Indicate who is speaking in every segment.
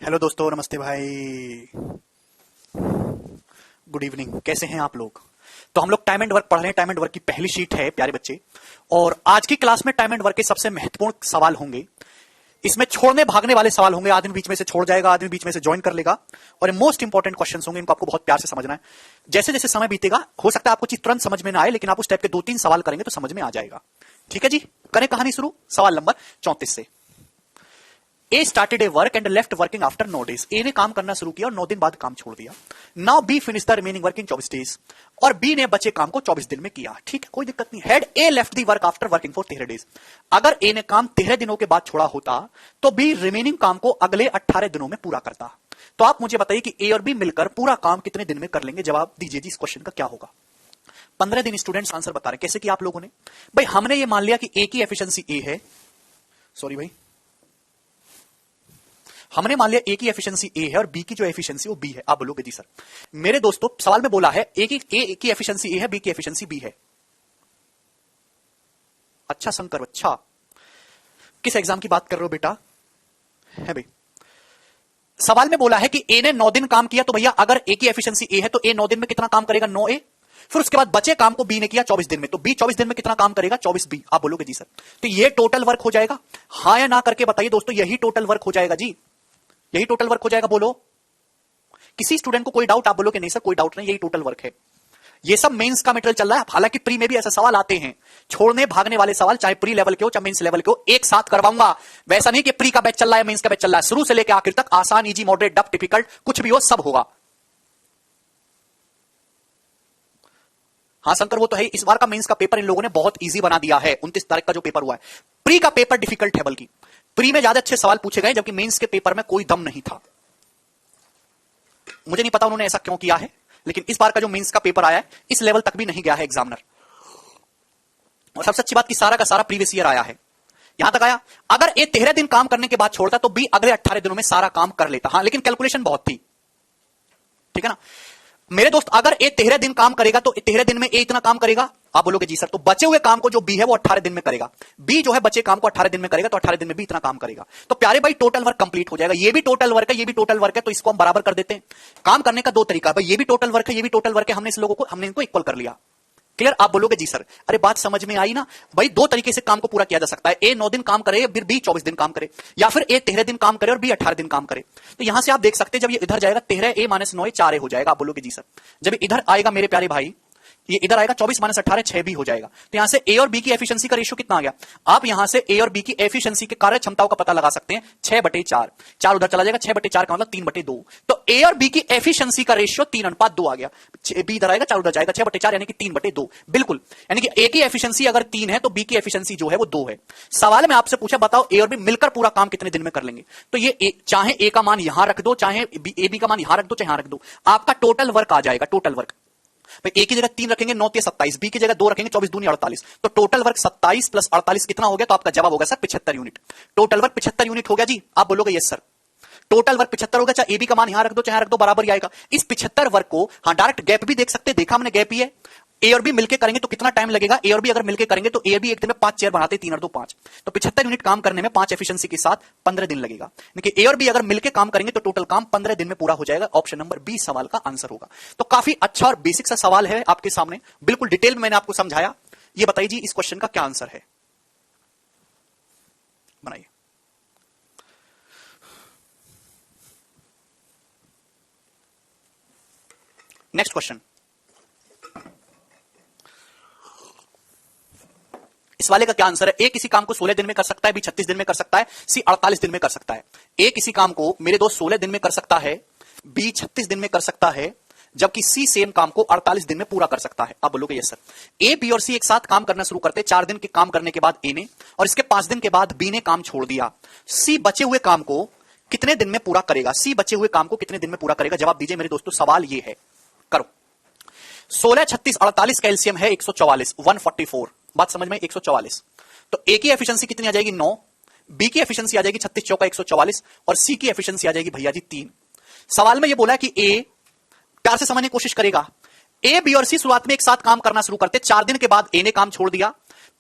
Speaker 1: Hello दोस्तों, नमस्ते भाई। Good evening. कैसे हैं आप लोग? तो हम लोग टाइम एंड वर्क पढ़ रहे हैं। टाइम एंड वर्क की पहली शीट है प्यारे बच्चे, और आज की क्लास में टाइम एंड वर्क के सबसे महत्वपूर्ण सवाल होंगे। इसमें छोड़ने भागने वाले सवाल होंगे। आदमी बीच में से छोड़ जाएगा, आदमी बीच में से ज्वाइन कर लेगा, और मोस्ट इंपॉर्टेंट क्वेश्चंस होंगे। इनको आपको बहुत प्यार से समझना है। जैसे जैसे समय बीतेगा, हो सकता है आपको चीज तुरंत समझ में ना आए, लेकिन आप उस टाइप के 2-3 सवाल करेंगे तो समझ में आ जाएगा। ठीक है जी, करें कहानी शुरू सवाल नंबर 34 से। A started a work and left working after 9 days। A ने काम करना शुरू किया और 9 दिन बाद काम छोड़ दिया। Now B finish the remaining work in 24 days। और बी ने बचे काम को 24 दिन में किया। ठीक है, कोई दिक्कत नहीं। Had a left the work after working for 13 days। अगर ए ने काम 13 दिनों के बाद छोड़ा होता तो बी रिमेनिंग काम को अगले 18 दिनों में पूरा करता। तो आप मुझे बताइए कि ए और बी मिलकर पूरा काम कितने दिन में कर लेंगे? जवाब दीजिए जी, इस क्वेश्चन का क्या होगा। 15 दिन स्टूडेंट्स आंसर बता रहे। कैसे किया आप लोगों ने? भाई हमने ये मान लिया कि ए की एफिशिएंसी ए है। सॉरी भाई, हमने मान लिया ए की एफिशिएंसी ए है और बी की जो एफिशिएंसी वो बी है। आप बोलोगे जी सर। मेरे दोस्तों, सवाल में बोला है ए की एफिशिएंसी ए है, बी की एफिशिएंसी बी है। अच्छा शंकर, अच्छा किस एग्जाम की बात कर रहे हो बेटा? है भाई, सवाल में बोला है कि ए ने 9 दिन काम किया, तो भैया अगर ए की एफिशिएंसी ए है तो ए 9 दिन में कितना काम करेगा? 9 ए। फिर उसके बाद बचे काम को बी ने किया 24 दिन में, तो बी 24 दिन में कितना काम करेगा? 24 बी। आप बोलोगे जी सर। तो ये टोटल वर्क हो जाएगा। हां या ना करके बताइए दोस्तों, यही टोटल वर्क हो जाएगा जी, यही टोटल वर्क हो जाएगा। बोलो, किसी स्टूडेंट को कोई डाउट? आप बोलो कि नहीं सर कोई डाउट नहीं, यही टोटल वर्क है। ये सब मेंस का मटेरियल चल रहा है। हालांकि प्री में भी ऐसे सवाल आते हैं, छोड़ने भागने वाले सवाल, चाहे प्री लेवल के हो चाहे मेंस लेवल के हो, एक साथ करवाऊंगा। वैसा नहीं कि प्री का बैच चल रहा है मेंस का बैच चल रहा है। शुरू से लेकर आखिर तक आसान, इजी, मॉडरेट, डफ, टिपिकल, कुछ भी हो सब होगा। हाँ शंकर, वो तो है। इस बार का मेंस का पेपर इन लोगों ने बहुत इजी बना दिया है। 29 तारीख का जो पेपर हुआ है, प्री का पेपर डिफिकल्ट है, बल्कि प्री में ज्यादा अच्छे सवाल पूछे गए, जबकि मेंस के पेपर में कोई दम नहीं था। मुझे नहीं पता उन्होंने ऐसा क्यों किया है, लेकिन इस बार का जो मेंस का पेपर आया है इस लेवल तक भी नहीं गया है एग्जामिनर। और सबसे अच्छी बात कि सारा का सारा प्रीवियस ईयर आया है, यहां तक आया। अगर ए 13 दिन काम करने के बाद छोड़ता तो बी अगले 18 दिनों में सारा काम कर लेता। हाँ, लेकिन कैलकुलेशन बहुत थी। ठीक है ना मेरे दोस्त, अगर ए 13 दिन काम करेगा तो 13 दिन में ए इतना काम करेगा। आप बोलोगे जी सर। तो बचे हुए काम को जो बी है वो 18 दिन में करेगा। बी जो है बचे काम को 18 दिन में करेगा, तो 18 दिन में भी इतना काम करेगा। तो प्यारे भाई टोटल वर्क कंप्लीट हो जाएगा। ये भी टोटल वर्क है, ये भी टोटल वर्क है, तो इसको हम बराबर कर देते हैं। काम करने का 2 तरीका है भाई, ये भी टोटल वर्क है, ये भी टोटल वर्क है। हमने इनको इक्वल कर लिया। क्लियर? आप बोलोगे जी सर। अरे बात समझ में आई ना भाई? 2 तरीके से काम को पूरा किया जा सकता है। ए 9 दिन काम करे, फिर बी 24 दिन काम करे, या फिर ए 13 दिन काम करे और बी 18 दिन काम करे। तो यहां से आप देख सकते हैं, जब ये इधर जाएगा 13 ए माइनस 9 4 ए हो जाएगा। आप बोलोगे जी सर। जब इधर आएगा मेरे प्यारे भाई, ये इधर आएगा 24 माइनस 18 6 भी हो जाएगा। तो यहां से ए और बी की एफिशिएंसी का रेशियो कितना आ गया? आप यहां से ए और बी की एफिशिएंसी के कार्य क्षमताओं का पता लगा सकते हैं। 6/4, 4 उधर चला जाएगा, 6/4 का मतलब 3/2। तो ए और बी की एफिशिएंसी का रेशियो 3:2 आ गया। बी इधर आएगा, 4 उधर जाएगा, 6/4 यानी कि 3/2। बिल्कुल, यानी कि ए की एफिशिएंसी अगर 3 है तो बी की एफिशिएंसी जो है वो 2 है। सवाल में आपसे पूछा, बताओ ए और बी मिलकर पूरा काम कितने दिन में कर लेंगे? तो ये चाहे ए का मान यहां रख दो, चाहे ए बी का मान यहां रख दो, चाहे यहां रख दो, आपका टोटल वर्क आ जाएगा। टोटल वर्क ए की जगह 3 रखेंगे, 9 27, बी की जगह 2 रखेंगे, 24 दूनी 48। तो टोटल वर्क 27 प्लस 48 कितना हो गया? तो आपका जवाब होगा sir 75 unit. Total work 75 unit हो गया जी। आप बोलोगे यस सर। टोटल वर्क 75 होगा, चाहे ए बी का मान यहां रख दो चाहे रख दो, बराबर ही आएगा। इस 75 वर्क को हाँ डायरेक्ट गैप भी देख सकते हैं, देखा हमने गैप ही है। ए और बी मिलकर करेंगे तो कितना टाइम लगेगा? ए और बी अगर मिलकर करेंगे तो ए और बी एक दिन में 5 चेयर बनाते, 3 और 2 5, तो 75 यूनिट काम करने में 5 एफिशिएंसी के साथ 15 दिन लगेगा। देखिए ए और बी अगर मिलकर काम करेंगे तो टोटल काम 15 दिन में पूरा हो जाएगा। ऑप्शन नंबर बी सवाल का आंसर होगा। तो काफी अच्छा और बेसिक सा सवाल है आपके सामने, बिल्कुल डिटेल में मैंने आपको समझाया। ये बताइए जी, इस क्वेश्चन का क्या आंसर है? बनाइए। Next question. इस वाले का क्या आंसर है? ए किसी काम को 16 दिन में कर सकता है, बी 36 दिन में कर सकता है, सी 48 दिन में कर सकता है। ए किसी काम को मेरे दोस्त 16 दिन में कर सकता है, बी 36 दिन में कर सकता है, जबकि सी सेम काम को 48 दिन में पूरा कर सकता है। आप बोलोगे यस सर। ए, बी और सी एक साथ काम करना शुरू करते, 4 दिन के काम करने के बाद ए ने, और इसके 5 दिन के बाद बी ने काम छोड़ दिया। सी बचे हुए काम को कितने दिन में पूरा करेगा? सी बचे हुए काम को कितने दिन में पूरा करेगा? जवाब दीजिए मेरे दोस्तों। सवाल ये है, करो। 16, 36, 48 का एलसीएम है 144, 144। बात समझ में? 144। तो ए की एफिशिएंसी कितनी आ जाएगी? 9, बी की एफिशिएंसी आ जाएगी 36 चौका 144, और सी की एफिशिएंसी आ जाएगी भैया जी 3। सवाल में ये बोला कि ए, प्यार से समझने की कोशिश करेगा, ए, बी और सी शुरुआत में एक साथ काम करना शुरू करते, 4 दिन के बाद ए ने काम छोड़ दिया,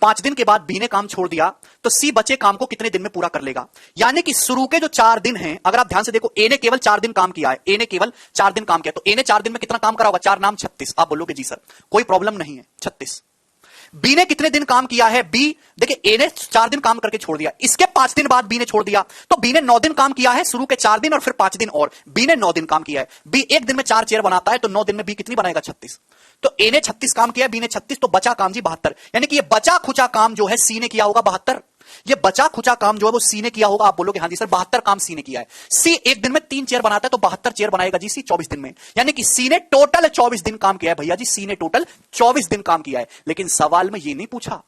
Speaker 1: 5 दिन के बाद बी ने काम छोड़ दिया, तो सी बचे काम को कितने दिन में पूरा कर लेगा? यानी कि शुरू के जो 4 दिन हैं, अगर आप ध्यान से देखो, ए ने केवल 4 दिन काम किया है, ए ने केवल 4 दिन काम किया, तो ए ने 4 दिन में कितना काम करा होगा? 4 नाम 36। आप बोलोगे जी सर कोई प्रॉब्लम नहीं है, 36। बी ने कितने दिन काम किया है? बी देखिए, ए ने 4 दिन काम करके छोड़ दिया, इसके 5 दिन बाद बी ने छोड़ दिया, तो बी ने 9 दिन काम किया है, शुरू के 4 दिन और फिर 5 दिन और, बी ने 9 दिन काम किया है। बी एक दिन में 4 चेयर बनाता है, तो 9 दिन में बी कितनी बनाएगा? 36। तो ए ने 36 काम किया, बी ने 36, तो बचा काम जी 72। यानी कि ये बचा खुचा काम जो है सी ने किया होगा 72। ये बचा खुचा काम जो है वो सी ने किया होगा। आप बोलोगे हाँ जी सर 72 काम सी ने किया है। सी एक दिन में 3 चेयर बनाता है, तो 72 चेयर बनाएगा जी सी 24 दिन में। यानी कि सी ने टोटल 24 दिन काम किया है भैया जी, सी ने टोटल 24 दिन काम किया है। लेकिन सवाल में ये नहीं पूछा,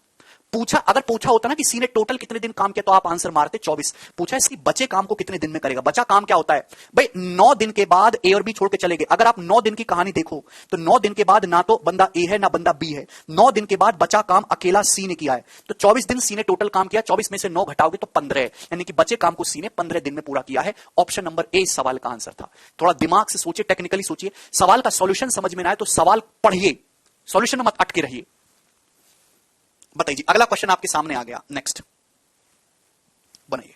Speaker 1: अगर पूछा होता ना कि सी ने टोटल कितने दिन काम किया, तो आप आंसर मारते 24। पूछा इसकी बचे काम को कितने दिन में करेगा। बचा काम क्या होता है भाई? 9 दिन के बाद ए और बी छोड़ के चले गए। अगर आप 9 दिन की कहानी देखो, तो 9 दिन के बाद ना तो बंदा ए है ना बंदा बी है, 9 दिन के बाद बचा काम अकेला सी ने किया है। तो 24 दिन सी ने टोटल काम किया, 24 में से 9 घटाओगे तो 15 है, यानी कि बचे काम को सी ने 15 दिन में पूरा किया है। ऑप्शन नंबर ए इस सवाल का आंसर था। थोड़ा दिमाग से सोचिए, टेक्निकली सोचिए, सवाल का सॉल्यूशन समझ में ना आए तो सवाल पढ़िए, सॉल्यूशन में मत अटके रहिए। बताइए, अगला क्वेश्चन आपके सामने आ गया, नेक्स्ट बनाइए।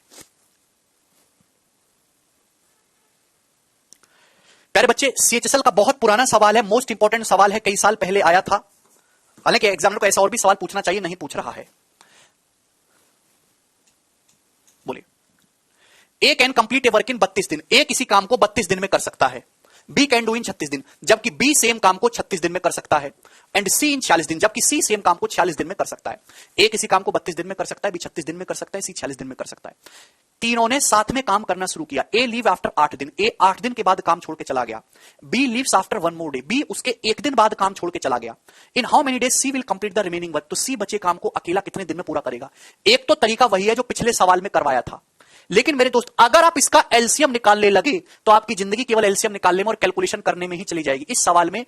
Speaker 1: प्यारे बच्चे, सीएचएसएल का बहुत पुराना सवाल है, मोस्ट इंपॉर्टेंट सवाल है, कई साल पहले आया था। हालांकि एग्जामिनर को ऐसा और भी सवाल पूछना चाहिए, नहीं पूछ रहा है। बोलिए, A can complete a work in 32 दिन। ए किसी काम को 32 दिन में कर सकता है। बी कैन डू इन 36 दिन, जबकि बी सेम काम को 36 दिन में कर सकता है। एंड सी इन 46 दिन, जबकि सी सेम काम को 46 दिन में कर सकता है। ए किसी काम को 32 दिन में कर सकता है, बी 36 दिन में कर सकता है, सी 46 दिन में कर सकता है। तीनों ने साथ में काम करना शुरू किया। ए लीव आफ्टर 8 दिन, ए 8 दिन के बाद काम छोड़ के चला गया। B leaves after 1 more day, B उसके 1 दिन बाद काम छोड़ के चला गया। In how many days C will complete the remaining work, तो सी बचे काम को अकेला कितने दिन में पूरा करेगा। एक तो तरीका वही है जो पिछले सवाल में करवाया था, लेकिन मेरे दोस्त अगर आप इसका एलसीएम निकालने लगे तो आपकी जिंदगी केवल एलसीएम निकालने में और कैलकुलेशन करने में ही चली जाएगी इस सवाल में,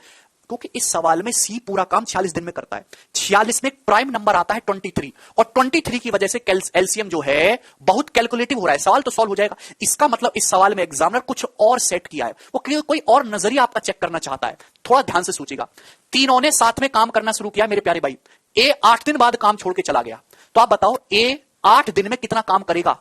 Speaker 1: क्योंकि इस सवाल में सी पूरा काम 46 दिन में करता है। 46 में प्राइम नंबर आता है 23, और 23 की वजह से एलसीएम जो है बहुत कैलकुलेटिव हो रहा है, सवाल तो सॉल्व हो जाएगा। इसका मतलब इस सवाल में एग्जामिनर कुछ और सेट किया है, वो कोई और नजरिया आपका चेक करना चाहता है। थोड़ा ध्यान से सोचिएगा। तीनों ने साथ में काम करना शुरू किया मेरे प्यारे भाई। ए 8 दिन बाद काम छोड़ के चला गया, तो आप बताओ ए 8 दिन में कितना काम करेगा?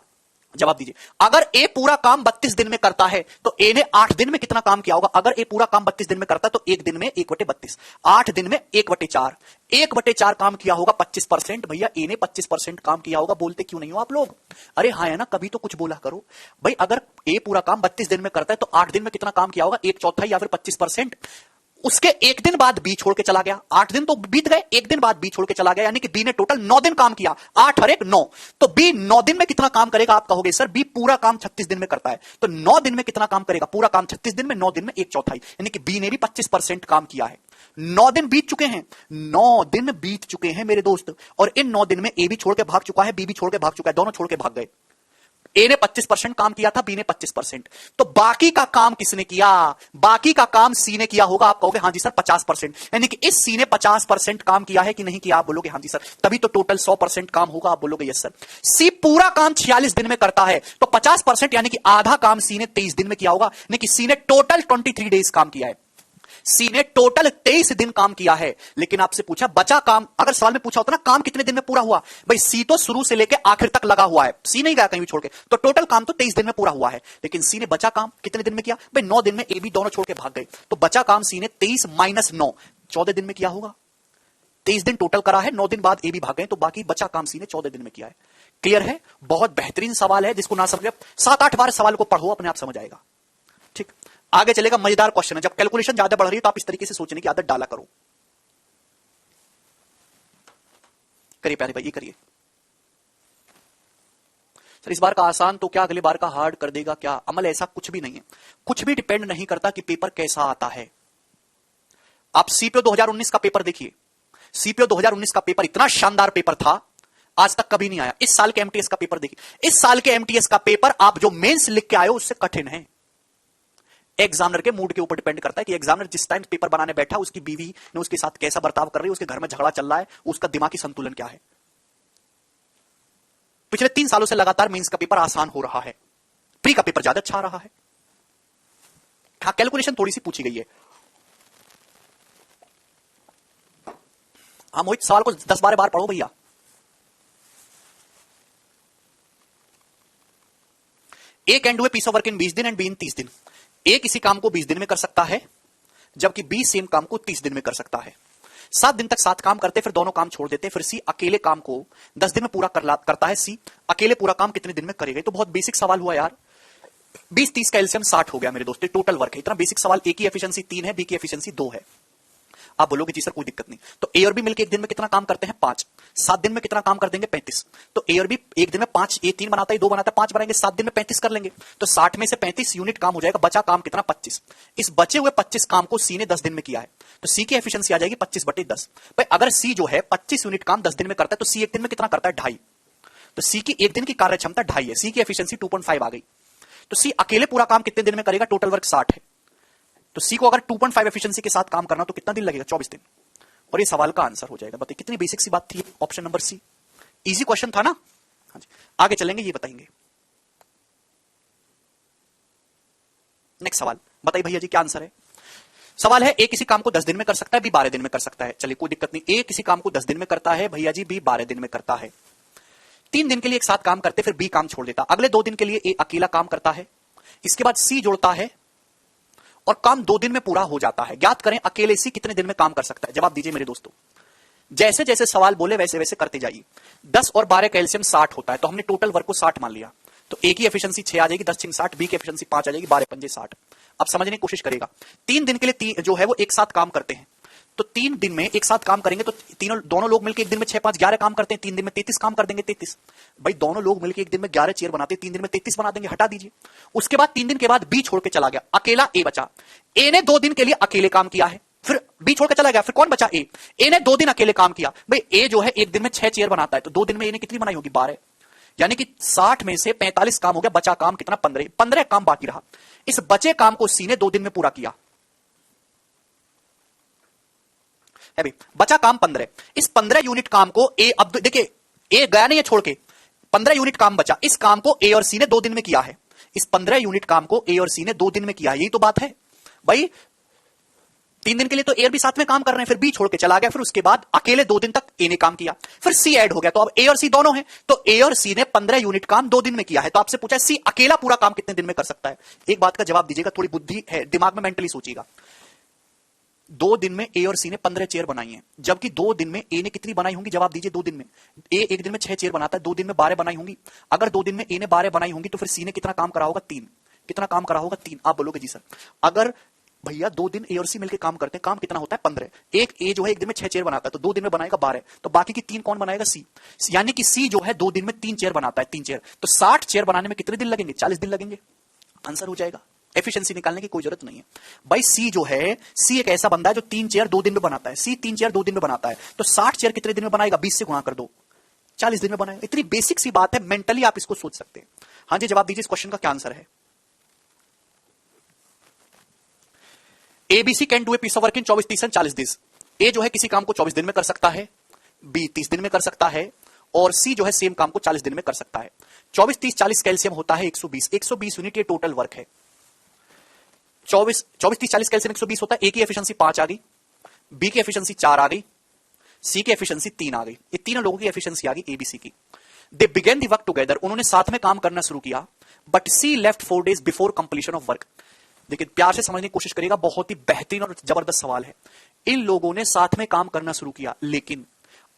Speaker 1: जवाब दीजिए। अगर ए पूरा काम 32 दिन में करता है तो ए ने 8 दिन में कितना काम किया होगा? अगर ए पूरा काम 32 दिन में करता है तो एक दिन में 1/32, 8 दिन में 1/4, 1/4 काम किया होगा 25%। भैया ए ने 25% काम किया होगा। बोलते क्यों नहीं हो आप लोग? अरे हाँ है ना, कभी तो कुछ बोला करो भाई। अगर ए पूरा काम 32 दिन में करता है तो 8 दिन में कितना काम किया होगा? 1/4 या फिर 25%। उसके एक दिन बाद बी छोड़ के चला गया। 8 दिन तो बीत गए, एक दिन बाद बी छोड़ के चला गया, यानी कि बी ने टोटल 9 दिन काम किया। 8 और 1 9, तो बी 9 दिन में कितना काम करेगा? आप कहोगे सर बी पूरा काम 36 दिन में करता है, तो 9 दिन में कितना काम करेगा? पूरा काम 36 दिन में, 9 दिन में 1/4, यानी कि बी ने भी 25% काम किया है। 9 दिन बीत चुके हैं, 9 दिन बीत चुके हैं मेरे दोस्त, और इन 9 दिन में ए भी छोड़ के भाग चुका है, बी भी छोड़ के भाग चुका है, दोनों छोड़ के भाग गए। ए ने 25% काम किया था, बी ने 25%, तो बाकी का काम किसने किया? बाकी का काम सी ने किया होगा। आप कहोगे हां जी सर 50%, यानी कि इस सी ने 50% काम किया है कि नहीं किया? आप बोलोगे हां जी सर, तभी तो टोटल 100% काम होगा। आप बोलोगे यस सर। सी पूरा काम 46 दिन में करता है, तो 50% यानी कि आधा काम सी ने 23 दिन में किया होगा, यानी कि सी ने टोटल 23 डेज काम किया है। सी ने टोटल 23 दिन काम किया है। लेकिन आपसे पूछा बचा काम, अगर सवाल में पूछा होता ना काम कितने दिन में पूरा हुआ, भाई सी तो शुरू से लेकर आखिर तक लगा हुआ है, सी नहीं गया कहीं भी छोड़ के, तो टोटल काम तो 23 दिन में पूरा हुआ है। लेकिन सी ने बचा काम कितने दिन में किया? भाई 9 दिन में, ए बी दोनों छोड़ के भाग गए, तो बचा काम सी ने 23 - 9 14 दिन में किया होगा। 23 दिन टोटल करा है, 9 दिन बाद ए बी भाग गए, तो बाकी बचा काम सी ने 14 दिन में किया है। क्लियर है? बहुत बेहतरीन सवाल है, जिसको ना समझे 7-8 बार सवाल को पढ़ो, अपने आप समझ आएगा। ठीक, आगे चलेगा। मजेदार क्वेश्चन है, जब कैलकुलेशन ज्यादा बढ़ रही है तो आप इस तरीके से सोचने की आदत डाला करो। करिए प्यारे भाई, ये करिए। सर इस बार का आसान तो क्या अगले बार का हार्ड कर देगा क्या? अमल ऐसा कुछ भी नहीं है, कुछ भी डिपेंड नहीं करता कि पेपर कैसा आता है। आप सीपीओ 2019 का पेपर देखिए, सीपीओ 2019 का पेपर इतना शानदार पेपर था, आज तक कभी नहीं आया। इस साल के एमटीएस का पेपर देखिए, इस साल के एमटीएस का पेपर आप जो मेंस लिख के आए हो उससे कठिन है। एग्जामिनर के मूड के ऊपर डिपेंड करता है कि एग्जामिनर जिस टाइम पेपर बनाने बैठा, उसकी बीवी ने उसके साथ कैसा बर्ताव कर रही है, उसके घर में झगड़ा चल रहा है, उसका दिमागी संतुलन क्या है। पिछले 3 सालों से लगातार मेंस का पेपर आसान हो रहा है, प्री का पेपर ज्यादा अच्छा आ रहा है। हाँ, कैलकुलेशन थोड़ी सी पूछी गई है। हाँ मोहित, सवाल को 10-12 बार पढ़ो भैया, A can do a piece of work in 20 दिन एंड बी इन 30 दिन। ए किसी काम को 20 दिन में कर सकता है, जबकि बी सेम काम को 30 दिन में कर सकता है। 7 दिन तक साथ काम करते, फिर दोनों काम छोड़ देते, फिर सी अकेले काम को 10 दिन में पूरा करता है। सी अकेले पूरा काम कितने दिन में करेगा? तो बहुत बेसिक सवाल हुआ यार। 20-30 का एलसीएम 60 हो गया मेरे दोस्तों, टोटल वर्क है। इतना बेसिक सवाल। ए की एफिशिएंसी 3 है, बी की एफिशिएंसी 2 है। आप बोलोगे जी सर कोई दिक्कत नहीं, तो ए और बी मिलकर एक दिन में कितना काम करते हैं? 5। 7 दिन में कितना काम कर देंगे? 35। तो ए और बी एक दिन में 5, ए 3 बनाता है, 2 बनाता है, 5 बनाएंगे, 7 दिन में 35 कर लेंगे। तो 60 में से 35 यूनिट काम हो जाएगा, बचा काम कितना? 25। इस बचे हुए 25 काम को सी ने 10 दिन में किया है, तो सी की एफिशिएंसी आ जाएगी 25/10। भाई अगर सी जो है 25 यूनिट काम 10 दिन में करता है, तो सी एक दिन में कितना करता है? 2.5। तो सी की एक दिन की कार्य क्षमता 2.5 है, सी की एफिशिएंसी 2.5 आ गई। तो सी अकेले पूरा काम कितने दिन में करेगा? टोटल वर्क 60 है, तो सी को अगर 2.5 एफिशिएंसी के साथ काम करना तो कितना दिन लगेगा? 24 दिन। और ये सवाल का आंसर हो जाएगा। बताइए कितनी बेसिक सी बात थी, option number C. Easy question था ना? हाँ जी, आगे चलेंगे, ये बताएंगे। नेक्स्ट सवाल बताइए भैया जी क्या आंसर है। सवाल है ए किसी काम को 10 दिन में कर सकता है, बी 12 दिन में कर सकता है। चलिए कोई दिक्कत नहीं, ए किसी काम को 10 दिन में करता है भैया जी, बी 12 दिन में करता है। 3 दिन के लिए एक साथ काम करते, फिर बी काम छोड़ देता, अगले 2 दिन के लिए ए अकेला काम करता है, इसके बाद सी जुड़ता है और काम 2 दिन में पूरा हो जाता है। ज्ञात करें अकेले सी कितने दिन में काम कर सकता है। जवाब दीजिए मेरे दोस्तों, जैसे जैसे सवाल बोले वैसे वैसे करते जाइए। 10 और 12 का एलसीएम 60 होता है, तो हमने टोटल वर्क को 60 मान लिया, तो ए की एफिशिएंसी 6 आ जाएगी, 10 6 60, बी की एफिशिएंसी 5 आ जाएगी, 12 5 60। अब समझने की कोशिश करेगा। 3 दिन के लिए जो है वो एक साथ काम करते हैं, तो 3 दिन में एक साथ काम करेंगे, तो दोनों लोग मिलकर एक दिन में 6 5 11 काम करते हैं, 3 दिन में 33 काम कर देंगे। 33 भाई दोनों लोग मिलकर एक दिन में 11 चेयर बनाते हैं, 3 दिन में 33 बना देंगे, हटा दीजिए। उसके बाद 3 दिन के बाद बी छोड़ के चला गया, अकेला ए बचा। ए ने 2 दिन के लिए अकेले काम किया है, फिर बी छोड़ के चला गया, फिर कौन बचा? ए ने 2 दिन अकेले काम किया। भाई ए जो है एक दिन में 6 चेयर बनाता है, तो 2 दिन में ए ने कितनी बनाई होगी? 12। यानी कि 60 में से 45 काम हो गया, बचा काम कितना? 15 काम बाकी रहा। इस बचे काम को सी ने 2 दिन में पूरा किया है भाई, बचा काम 15। इस 15 यूनिट काम को ए, अब देखिए ए गया नहीं है छोड़ के, 15 यूनिट काम बचा, इस काम को ए और सी ने 2 दिन में किया है। इस 15 यूनिट काम को ए और सी ने 2 दिन में किया है, यही तो बात है भाई। 3 दिन के लिए तो ए और बी साथ में काम कर रहे हैं, फिर बी छोड़ के चला गया, फिर उसके बाद अकेले 2 दिन तक ए ने काम किया, फिर सी ऐड हो गया, तो अब ए और सी दोनों हैं, तो ए और सी ने 15 यूनिट काम 2 दिन में किया है। तो आपसे पूछा है सी अकेला पूरा काम कितने दिन में कर सकता है। एक बात का जवाब दीजिएगा, थोड़ी बुद्धि है दिमाग में, मेंटली सोचिएगा। 2 दिन में ए और सी ने 15 चेयर बनाई है, जबकि 2 दिन में ए ने कितनी बनाई होंगी? जवाब दीजिए। 2 दिन में ए एक दिन में 6 चेयर बनाता है, 2 दिन में 12 बनाई होंगी। अगर 2 दिन में ए ने 12 बनाई होंगी, तो फिर सी ने कितना काम करा होगा? 3। कितना काम करा होगा? 3। आप बोलोगे जी सर अगर भैया 2 दिन ए और सी मिलकर काम करते हैं, काम कितना होता है? 15। एक ए जो है एक दिन में 6 चेयर बनाता है, तो 2 दिन में बनाएगा 12, तो बाकी की 3 कौन बनाएगा? सी। यानी कि सी जो है 2 दिन में 3 चेयर बनाता है, 3 चेयर, तो 60 चेयर बनाने में कितने दिन लगेंगे? 40 दिन लगेंगे। आंसर हो जाएगा। एफिशिएंसी निकालने की कोई जरूरत नहीं है भाई। सी जो है, सी एक ऐसा बंदा है जो 3 चेयर 2 दिन में बनाता है। सी 3 चेयर 2 दिन में बनाता है, तो 60 चेयर कितने दिन में बनाएगा? 20 से गुणा कर दो, 40 दिन में बनाएगा। इतनी बेसिक सी बात है, मेंटली आप इसको सोच सकते हैं। हाँ जी, जवाब दीजिए इस क्वेश्चन का क्या आंसर है। ABC can do a piece of work in 24 30 and 40 दिन। ए जो है किसी काम को 24 दिन में कर सकता है, बी 30 दिन में कर सकता है, और सी जो है सेम काम को 40 दिन में कर सकता है। 24 30 40 कैल्शियम होता है 120। 120 यूनिट ये टोटल वर्क है। 24 30 40 कैल्शियम 120 होता है। ए की एफिशिएंसी 5 आ गई, बी की एफिशिएंसी 4 आ गई, सी की एफिशिएंसी 3 आ गई। ये तीनों लोगों की एफिशिएंसी आ गई एबीसी की। They begin the work together, उन्होंने साथ में काम करना शुरू किया, but C left 4 days before completion of work. देखिए प्यार से समझने की कोशिश करिएगा, बहुत ही बेहतरीन और जबरदस्त सवाल है। इन लोगों ने साथ में काम करना शुरू किया, लेकिन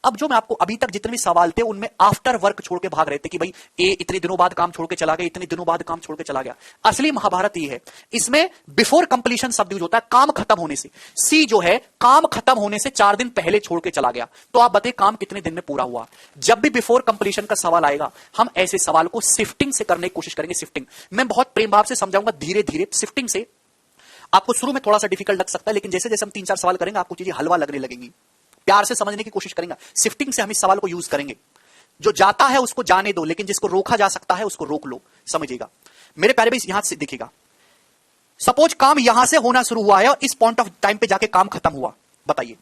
Speaker 1: अब जो मैं आपको अभी तक जितने भी सवाल थे उनमें आफ्टर वर्क छोड़ के भाग रहे थे कि भाई ए इतने दिनों बाद काम छोड़ के चला गया, इतने दिनों बाद काम छोड़ के चला गया। असली महाभारत ये है, इसमें बिफोर कंप्लीशन शब्द यूज होता है, काम खत्म होने से। सी जो है काम खत्म होने से 4 दिन पहले छोड़ के चला गया, तो आप बताइए काम कितने दिन में पूरा हुआ। जब भी बिफोर कंप्लीशन का सवाल आएगा, हम ऐसे सवाल को शिफ्टिंग से करने की कोशिश करेंगे। शिफ्टिंग मैं बहुत प्रेम भाव से समझाऊंगा, धीरे धीरे शिफ्टिंग से। आपको शुरू में थोड़ा सा डिफिकल्ट लग सकता है, लेकिन जैसे जैसे हम 3-4 सवाल करेंगे आपको चीजें हलवा लगने लगेंगी। प्यार से समझने की कोशिश करेंगे, शिफ्टिंग से हम इस सवाल को यूज करेंगे। जो जाता है उसको जाने दो, लेकिन जिसको रोका जा सकता है उसको रोक लो। समझिएगा मेरे प्यारे भाई, यहां से दिखेगा। सपोज काम यहां से होना शुरू हुआ है और इस पॉइंट ऑफ टाइम पे जाके काम खत्म हुआ। बताइए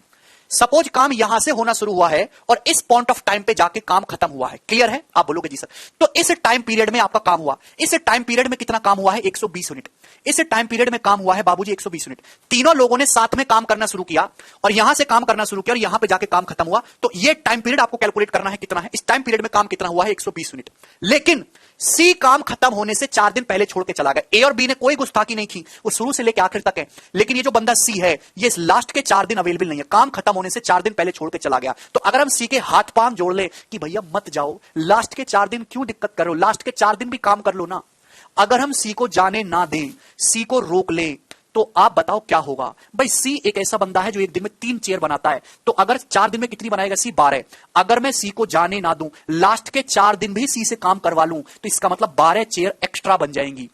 Speaker 1: सपोज काम यहां से होना शुरू हुआ है और इस पॉइंट ऑफ टाइम पे जाके काम खत्म हुआ है। क्लियर है? आप बोलोगे जी सर। तो इस टाइम पीरियड में आपका काम हुआ, इस टाइम पीरियड में कितना काम हुआ है? 120 यूनिट। इस टाइम पीरियड में काम हुआ है बाबूजी 120 यूनिट। तीनों लोगों ने साथ में काम करना शुरू किया और यहां से काम करना शुरू किया और यहां पे जाके काम खत्म हुआ। तो ये टाइम पीरियड आपको कैलकुलेट करना है कितना है। इस टाइम पीरियड में काम कितना हुआ है? 120 यूनिट। लेकिन सी काम खत्म होने से 4 दिन पहले छोड़ के चला गया। ए और बी ने कोई गुस्ताखी नहीं की, वो शुरू से लेकर आखिर तक है। लेकिन ये जो बंदा सी है, ये लास्ट के 4 दिन अवेलेबल नहीं है, काम खत्म होने से 4 दिन पहले छोड़ के चला गया। तो अगर हम सी के हाथ पांव जोड़ ले कि भैया मत जाओ, लास्ट के 4 दिन क्यों दिक्कत करो, लास्ट के 4 दिन भी काम कर लो ना। अगर हम सी को जाने ना दें, सी को रोक ले, तो आप बताओ क्या होगा। भाई सी एक ऐसा बंदा है जो एक दिन में 3 चेयर बनाता है। तो अगर 4 दिन में कितनी बनाएगा सी? 12। अगर मैं सी को जाने ना दूं, लास्ट के 4 दिन भी सी से काम करवा लूं, तो इसका मतलब 12 चेयर एक्स्ट्रा बन जाएंगी।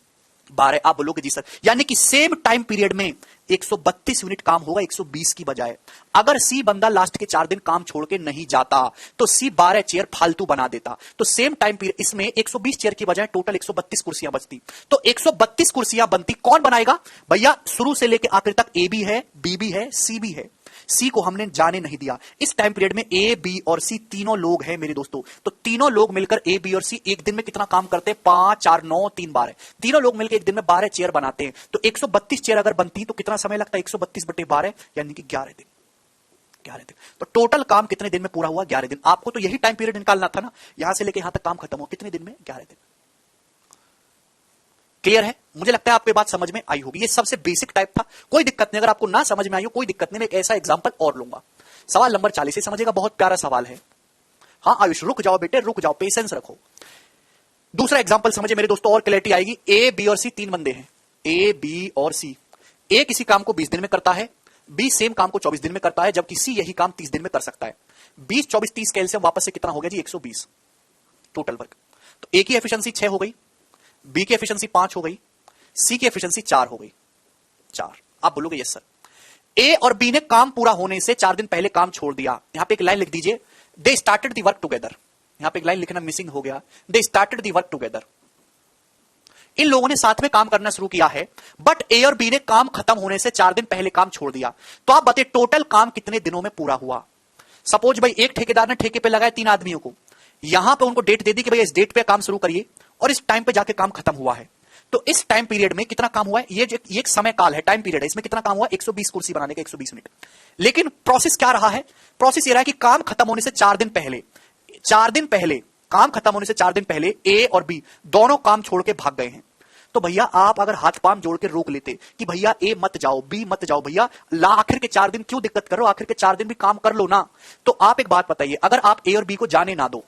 Speaker 1: 12। आप बोलोगे जी सर। यानी कि सेम टाइम पीरियड में 132 यूनिट काम होगा 120 की बजाय। अगर सी बंदा लास्ट के 4 दिन काम छोड़ के नहीं जाता तो सी 12 चेयर फालतू बना देता। तो सेम टाइम पीरियड इसमें 120 चेयर की बजाय टोटल 132 कुर्सियां बचती। तो 132 कुर्सियां बनती। कौन बनाएगा भैया? शुरू से लेकर आखिर तक ए भी है, बी भी है, सी भी है। सी को हमने जाने नहीं दिया। इस टाइम पीरियड में ए, बी और सी तीनों लोग हैं मेरे दोस्तों। तो तीनों लोग मिलकर ए, बी और सी एक दिन में कितना काम करते हैं? 5, 4, 9, 3, 12। तीनों लोग मिलकर एक दिन में 12 चेयर बनाते हैं। तो 132 चेयर अगर बनती तो कितना समय लगता है? 132/12 यानी कि 11 दिन। 11 दिन। तो टोटल काम कितने दिन में पूरा हुआ? 11 दिन। आपको तो यही टाइम पीरियड निकालना था ना, यहां से लेकर यहां तक काम खत्म हुआ कितने दिन में? 11 दिन। क्लियर है? मुझे लगता है आपको बात समझ में आई होगी। ये सबसे बेसिक टाइप था, कोई दिक्कत नहीं। अगर आपको ना समझ में आई हो कोई दिक्कत नहीं, मैं एक ऐसा एग्जांपल और लूंगा। सवाल नंबर 40 से समझिएगा, बहुत प्यारा सवाल है। हाँ आयुष रुक जाओ बेटे, रुक जाओ, पेशेंस रखो। दूसरा एग्जांपल समझे मेरे दोस्तों, और क्लैरिटी आएगी। ए, बी और सी 3 बंदे हैं। ए, बी और सी। ए किसी काम को 20 दिन में करता है, बी सेम काम को 24 दिन में करता है, जबकि सी यही काम 30 दिन में कर सकता है। 20, 24, 30 का एलसीएम वापस से कितना हो गया जी? 120 टोटल वर्क। तो ए की एफिशिएंसी 6 हो गई, बी की एफिशिएंसी 5 हो गई, सी की एफिशिएंसी 4 हो गई। 4। आप बोलोगे यस सर। ए और बी ने काम पूरा होने से 4 दिन पहले काम छोड़ दिया। यहां पे एक लाइन लिख दीजिए, they started the work together. यहां पे एक लाइन लिखना मिसिंग हो गया, they started the work together. इन लोगों ने साथ में काम करना शुरू किया है, बट ए और बी ने काम खत्म होने से 4 दिन पहले काम छोड़ दिया। तो आप बताइए टोटल काम कितने दिनों में पूरा हुआ? सपोज भाई एक ठेकेदार ने ठेके पे लगाया 3 आदमियों को, यहां पे उनको डेट दे दी कि भाई इस डेट पे काम शुरू करिए, और इस टाइम पे जाके काम खत्म हुआ है। तो इस टाइम पीरियड में कितना काम हुआ है? ये एक समय काल है, टाइम पीरियड है, इसमें कितना काम हुआ? 120 कुर्सी बनाने का, 120 यूनिट। लेकिन प्रोसेस क्या रहा है? प्रोसेस ये रहा है कि काम खत्म होने से 4 दिन पहले, 4 दिन पहले, काम खत्म होने से 4 दिन पहले ए और बी दोनों काम छोड़ के भाग गए हैं। तो भैया आप अगर हाथ पांव जोड़ के रोक लेते कि भैया ए मत जाओ, बी मत जाओ, भैया आखिर के 4 दिन क्यों दिक्कत करो, आखिर के 4 दिन भी काम कर लो ना। तो आप एक बात बताइए, अगर आप ए और बी को जाने ना दो,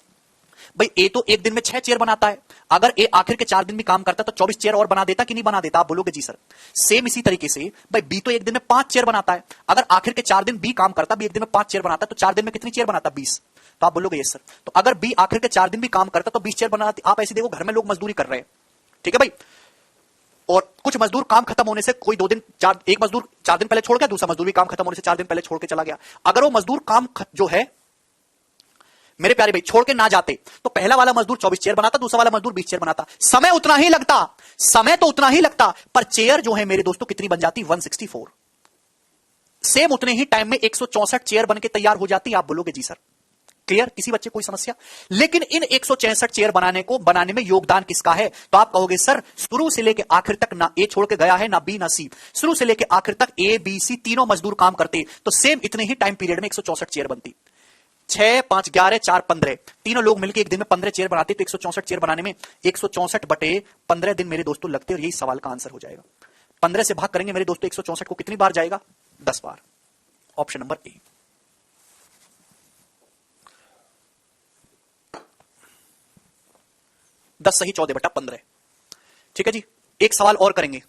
Speaker 1: भाई ए तो एक दिन में 6 चेयर बनाता है, अगर ए आखिर के 4 दिन भी काम करता तो 24 चेयर और बना देता कि नहीं बना देता? आप बोलोगे जी सर। सेम इसी तरीके से भाई बी तो एक दिन में 5 चेयर बनाता है, अगर आखिर के 4 दिन बी काम करता, बी एक दिन में 5 चेयर बनाता, तो 4 दिन में कितनी चेयर बनाता? 20। तो आप बोलोगे यस सर। तो अगर बी आखिर के 4 दिन भी काम करता तो 20 चेयर बनाती। आप ऐसे देखो घर में लोग मजदूरी कर रहे हैं, ठीक है भाई, और कुछ मजदूर काम खत्म होने से कोई 2 दिन, एक मजदूर 4 दिन पहले छोड़ गया, दूसरा मजदूर भी काम खत्म होने से 4 दिन पहले छोड़ के चला गया। अगर वो मजदूर काम जो है मेरे प्यारे भाई छोड़ के ना जाते तो पहला वाला मजदूर 24 चेयर बनाता, दूसरा वाला मजदूर 20 चेयर बनाता। समय उतना ही लगता, समय तो उतना ही लगता, पर चेयर जो है मेरे दोस्तों कितनी बन जाती? 164। सेम उतने ही टाइम में 164 चेयर बन के तैयार हो जाती। आप बोलोगे जी सर। क्लियर? किसी बच्चे कोई समस्या? लेकिन इन 164 चेयर बनाने में योगदान किसका है? तो आप कहोगे सर शुरू से लेकर आखिर तक ना ए छोड़ के गया है, ना बी, ना सी, शुरू से लेकर आखिर तक ए, बी, सी तीनों मजदूर काम करते, तो सेम इतने ही टाइम पीरियड में 164 चेयर बनती। 6, 5, 11, 4, 15 तीनों लोग मिलकर एक दिन में 15 चेयर बनाते, तो 164 चेयर बनाने में 164/15 दिन मेरे दोस्तों लगते, और यही सवाल का आंसर हो जाएगा। 15 से भाग करेंगे मेरे दोस्तों 164 को, कितनी बार जाएगा? 10 बार। Option number A. दस सही 14/15। ठीक है जी। एक सवाल और करेंगे,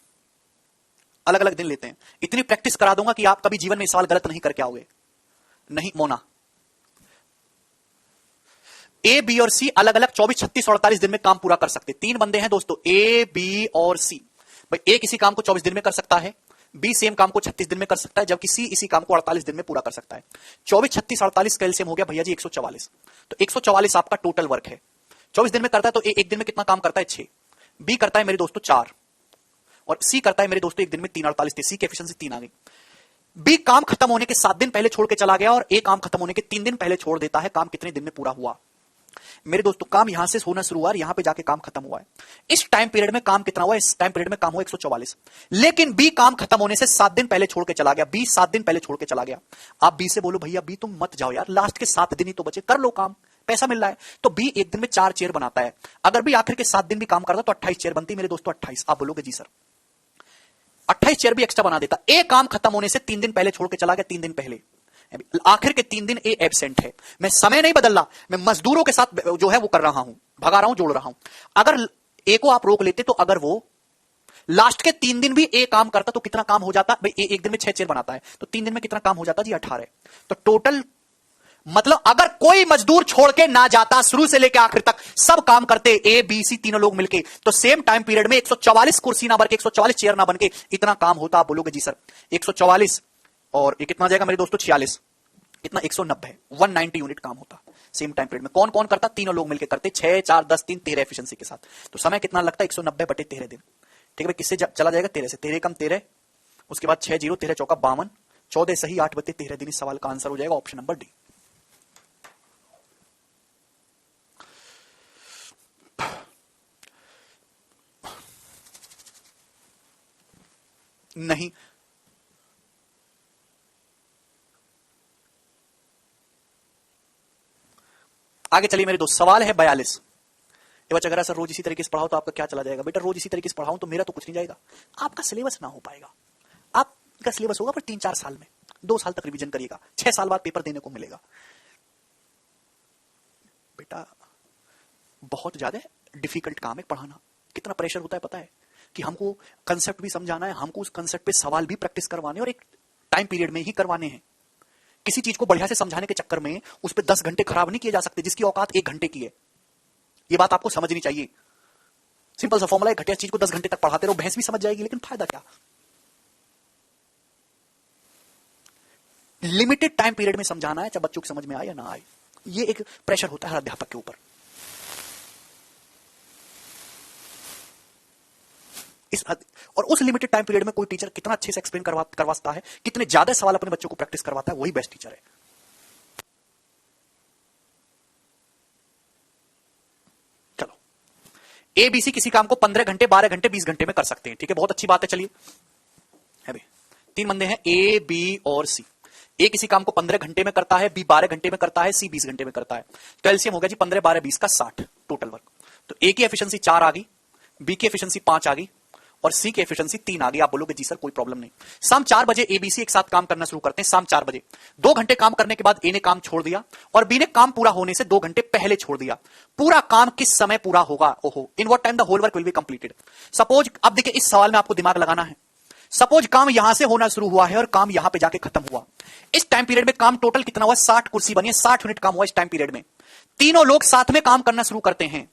Speaker 1: अलग अलग दिन लेते हैं। इतनी प्रैक्टिस करा दूंगा कि आप कभी जीवन में सवाल गलत नहीं करके आओगे। नहीं मोना, ए, बी और सी अलग अलग 24, 36, 48 दिन में काम पूरा कर सकते। 3 बंदे हैं दोस्तों, ए, बी और सी। भाई ए किसी काम को 24 दिन में कर सकता है, बी सेम काम को 36 दिन में कर सकता है, जबकि सी इसी काम को 48 दिन में पूरा कर सकता है। 24, 36, 48 का एलसीएम हो गया भैया जी 144। तो 144 आपका टोटल वर्क है। 24 दिन में करता है तो एक दिन में कितना काम करता है? 6। बी करता है मेरे दोस्तों 4, और सी करता है मेरे दोस्तों एक दिन में 3, 48 थे, सी की एफिशिएंसी 3 आ गई। बी काम खत्म होने के 7 दिन पहले छोड़ के चला गया और ए काम खत्म होने के 3 दिन पहले छोड़ देता है। काम कितने दिन में पूरा हुआ? मेरे दोस्तों, काम यहां से होना शुरू हुआ और यहां पे जाके काम खत्म हुआ है। इस टाइम पीरियड में काम कितना हुआ? इस टाइम पीरियड में काम हुआ 144। लेकिन बी काम खत्म होने से 7 दिन पहले छोड़ के चला गया। बी 7 दिन पहले छोड़ के चला गया। आप बी से बोलो भैया बी तुम मत जाओ यार, लास्ट के 7 दिन ही तो बचे, कर लो काम, पैसा मिल रहा है। तो बी एक दिन में 4 चेयर बनाता है। अगर बी आखिर के 7 दिन भी काम करता तो 28 चेयर बनती। मेरे दोस्तों 28। आप बोलोगे जी सर 28 चेयर भी एक्स्ट्रा बना देता। ए काम खत्म होने से 3 दिन पहले छोड़ के चला गया, 3 दिन पहले, आखिर के 3 दिन ए एब्सेंट है। मैं समय नहीं बदल रहा, मैं मजदूरों के साथ जो है वो कर रहा हूं, भगा रहा हूं, जोड़ रहा हूं। अगर ए को आप रोक लेते तो अगर वो लास्ट के 3 दिन भी ए काम करता तो कितना काम हो जाता? भाई ए एक दिन में 6 चेयर बनाता है तो 3 दिन में कितना काम हो जाता जी? 18। तो टोटल मतलब अगर कोई मजदूर छोड़ के ना जाता, शुरू से लेकर आखिर तक सब काम करते ए बी सी तीनों लोग मिलके, तो सेम टाइम पीरियड में 144 कुर्सी ना बनके 144 चेयर ना बनके इतना काम होता। आप बोलोगे जी सर 144 और ये कितना जाएगा मेरे दोस्तों? 46, इतना 190, 190 यूनिट काम होता सेम टाइम पीरियड में। कौन कौन करता? तीनों लोग मिलकर करते, 6 4 10 3 13 एफिशिएंसी के साथ। तो समय कितना लगता है? 190 बटे 13 दिन। ठीक है भाई, किससे चला जाएगा? 13 से। 13 कम 13, उसके बाद 6 0, 13 चौका 52, 14 सही, 8 बटे 13 दिन। इस सवाल का आंसर हो जाएगा ऑप्शन नंबर डी। नहीं, आगे चलिए मेरे दोस्त, सवाल है 42। ये बच्चा अगर सर रोज इसी तरीके से पढ़ाओ तो आपका क्या चला जाएगा? बेटा रोज इसी तरीके से पढ़ाऊं तो मेरा तो कुछ नहीं जाएगा, आपका सिलेबस ना हो पाएगा। आपका सिलेबस होगा पर 3-4 साल में, 2 साल तक रिवीजन करिएगा, 6 साल बाद पेपर देने को मिलेगा। बेटा बहुत ज्यादा डिफिकल्ट काम है पढ़ाना। कितना प्रेशर होता है पता है? कि हमको कंसेप्ट भी समझाना है, हमको उस कंसेप्ट पे सवाल भी प्रैक्टिस करवाने और एक टाइम पीरियड में ही करवाने हैं। किसी चीज को बढ़िया से समझाने के चक्कर में उस पर 10 घंटे खराब नहीं किए जा सकते, जिसकी औकात 1 घंटे की है। ये बात आपको समझनी चाहिए। सिंपल सा फॉर्मूला है, घटिया चीज को 10 घंटे तक पढ़ाते रहो, भैंस भी समझ जाएगी, लेकिन फायदा क्या? लिमिटेड टाइम पीरियड में समझाना है, चाहे बच्चों की समझ में आए या ना आए। ये एक प्रेशर होता है हर अध्यापक के ऊपर। और उस लिमिटेड टाइम पीरियड में कोई टीचर कितना अच्छे से एक्सप्लेन करवाता है, कितने ज्यादा सवाल अपने बच्चों को प्रैक्टिस करवाता है, वही बेस्ट टीचर है। चलो, ए बी सी किसी काम को 15 घंटे 12 घंटे 20 घंटे में कर सकते हैं। ठीक है, बहुत अच्छी बात है। चलिए है भाई, 3 बंदे हैं ए बी और सी। ए किसी काम को 15 घंटे में करता है, बी 12 घंटे में करता है, सी 20 घंटे में करता है। तो एलसीएम हो गया जी 15 12 20 का 60 टोटल वर्क। तो ए की एफिशिएंसी 4 आ गई, बी की एफिशिएंसी 5 आ गई और सी की एफिशिएंसी 3 आ गई। आप बोलोगे जी सर कोई प्रॉब्लम नहीं। शाम 4 बजे एबीसी एक साथ काम करना शुरू करते हैं। शाम 4 बजे 2 घंटे काम करने के बाद ए ने काम छोड़ दिया और बी ने काम पूरा होने से 2 घंटे पहले छोड़ दिया। पूरा काम किस समय पूरा होगा? ओहो, in what time the whole work will be completed. Suppose, अब देखिए इस सवाल में आपको दिमाग लगाना है। सपोज काम यहां से होना शुरू हुआ है और काम यहां पे जाके खत्म हुआ। इस टाइम पीरियड में काम टोटल कितना हुआ? 60 कुर्सी बनी है, 60 यूनिट काम हुआ इस टाइम पीरियड में। तीनों लोग साथ में काम करना शुरू करते हैं,